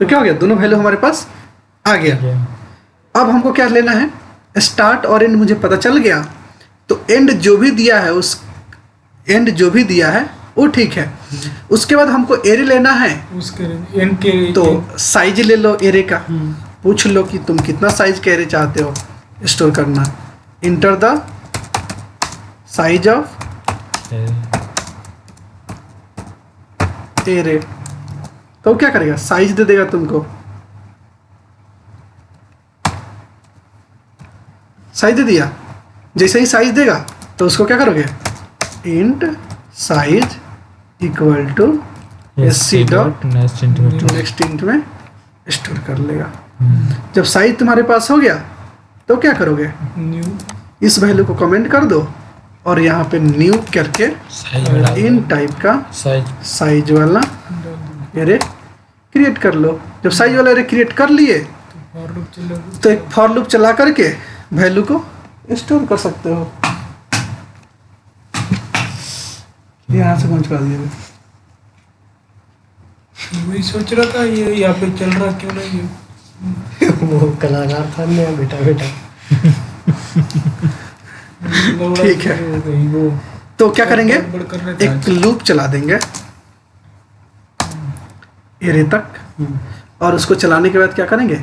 तो क्या हो गया, दोनों वैल्यू हमारे पास आ गया। अब हमको क्या लेना है, स्टार्ट और एंड मुझे पता चल गया, तो एंड जो भी दिया है उस एंड जो भी दिया है वो ठीक है। उसके बाद हमको एरे लेना है, उसके एंड के तो साइज ले लो एरे का, पूछ लो कि तुम कितना साइज का एरे चाहते हो स्टोर करना। Enter the size of array, तो क्या करेगा, साइज दे देगा तुमको, साइज दे दिया। जैसे ही साइज देगा तो उसको क्या करोगे, int size equal to SC dot next int next int में स्टोर कर लेगा। जब साइज तुम्हारे पास हो गया तो क्या करोगे, न्यू इस वैल्यू को कमेंट कर दो और यहाँ पे न्यू करके साइज इन टाइप का साइज वाला एरे क्रिएट कर लो। जब साइज वाला एरे क्रिएट कर लिए और लूप चलेगा। तो एक फॉर लूप चला करके वैल्यू को स्टोर कर सकते हो। यहाँ से पहुँच कर दिया। वही सोच रहा था ये यहाँ पे चल रहा क्यों नहीं है। वो कलाकार था नया बेटा ठीक है। वो तो क्या करेंगे, गड़बड़ कर रहे थे एक लूप चला देंगे एरे तक, और उसको चलाने के बाद क्या करेंगे,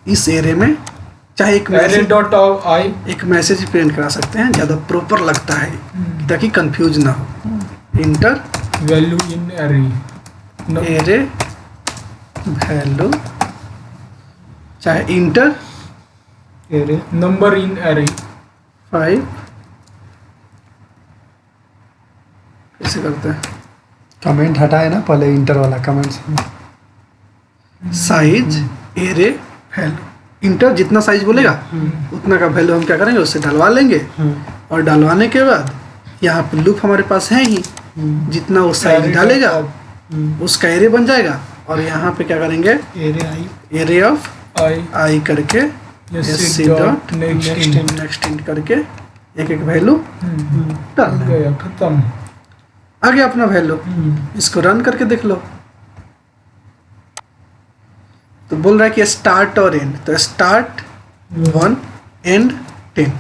इस एरे में चाहे एक एरे मैसेज डॉट आई एक मैसेज प्रिंट करा सकते हैं, ज़्यादा प्रॉपर लगता है ताकि कंफ्यूज ना हो। Enter value in array array value, चाहे enter array number in array 5, कैसे करते हैं, कमेंट हटाए ना पहले, इंटर वाला comment size array value. Inter जितना साइज बोलेगा उतना का वैल्यू हम क्या करेंगे, उससे डलवा लेंगे। और डलवाने के बाद यहाँ पे लूप हमारे पास है ही, जितना वो साइज डालेगा उसका एरे बन जाएगा। और यहाँ पे क्या करेंगे, एरे आई एरे ऑफ आई करके SC dot dot next next int करके एक एक वैल्यू डाल देंगे। गया खत्म। आ गया अपना वैल्यू। इसको रन करके देख लो, तो बोल रहा है कि स्टार्ट और एंड, तो स्टार्ट 1 एंड 10,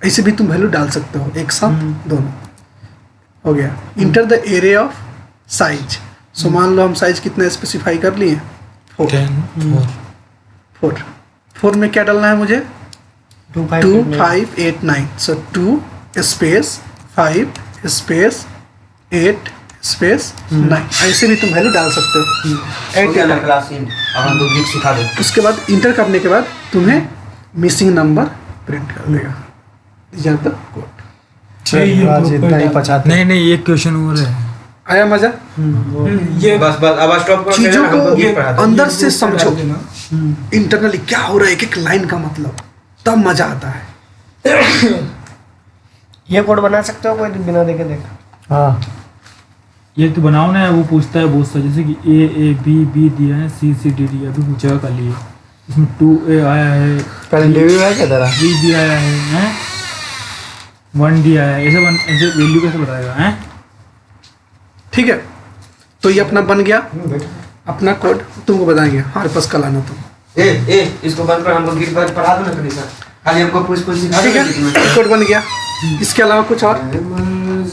ऐसे भी तुम वैल्यू डाल सकते हो एक साथ दोनों। हो गया। Enter the array of size, so मान लो हम साइज कितना स्पेसिफाई कर लिए, 4 में क्या डालना है मुझे, 2 2 5 8 9, सो 2 स्पेस 5 स्पेस 8 स्पेस 9, ऐसे भी तुम वैल्यू डाल सकते हो। हो गया ना क्लास इन, अब हम लोग सिखा दें। उसके बाद इंटर करने के बाद तुम्हें मिसिंग नंबर प्रिंट कर देगा। These are the code। आज इतना ही पचाते नहीं नहीं, एक क्वेश्चन और है। आया मजा, ये बस बस अब स्टॉप करो, चीजों हमको को ये पढ़ा दो। अंदर से समझो, इंटरनली क्या हो रहा है एक एक लाइन का मतलब, तब मजा आता है। ये कोड बना सकते हो कोई बिना देखे देख। हाँ ये तो बनाओ ना, वो पूछता है बहुत सा, जैसे कि ए बी दिया है, सी डी डी अभी पूछेगा कल ये, इसमें 2A आया है, पहले डेवी है क्या तेरा, बी भी आया है 1 दिया है, ऐसे वैल्यू कैसे बताएगा हैं? ठीक है, तो ये अपना बन गया, अपना कोड तुमको बताएंगे हमारे पास कल आना तुम। इसको बंद कर, हमको गिर पर पढ़ा दो ना कभी, खाली हमको कुछ सिखा ठीक है, कोड बन गया। इसके अलावा कुछ और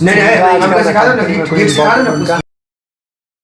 नहीं हमको सिखा दो ना, गिर सिखा दो ना कुछ।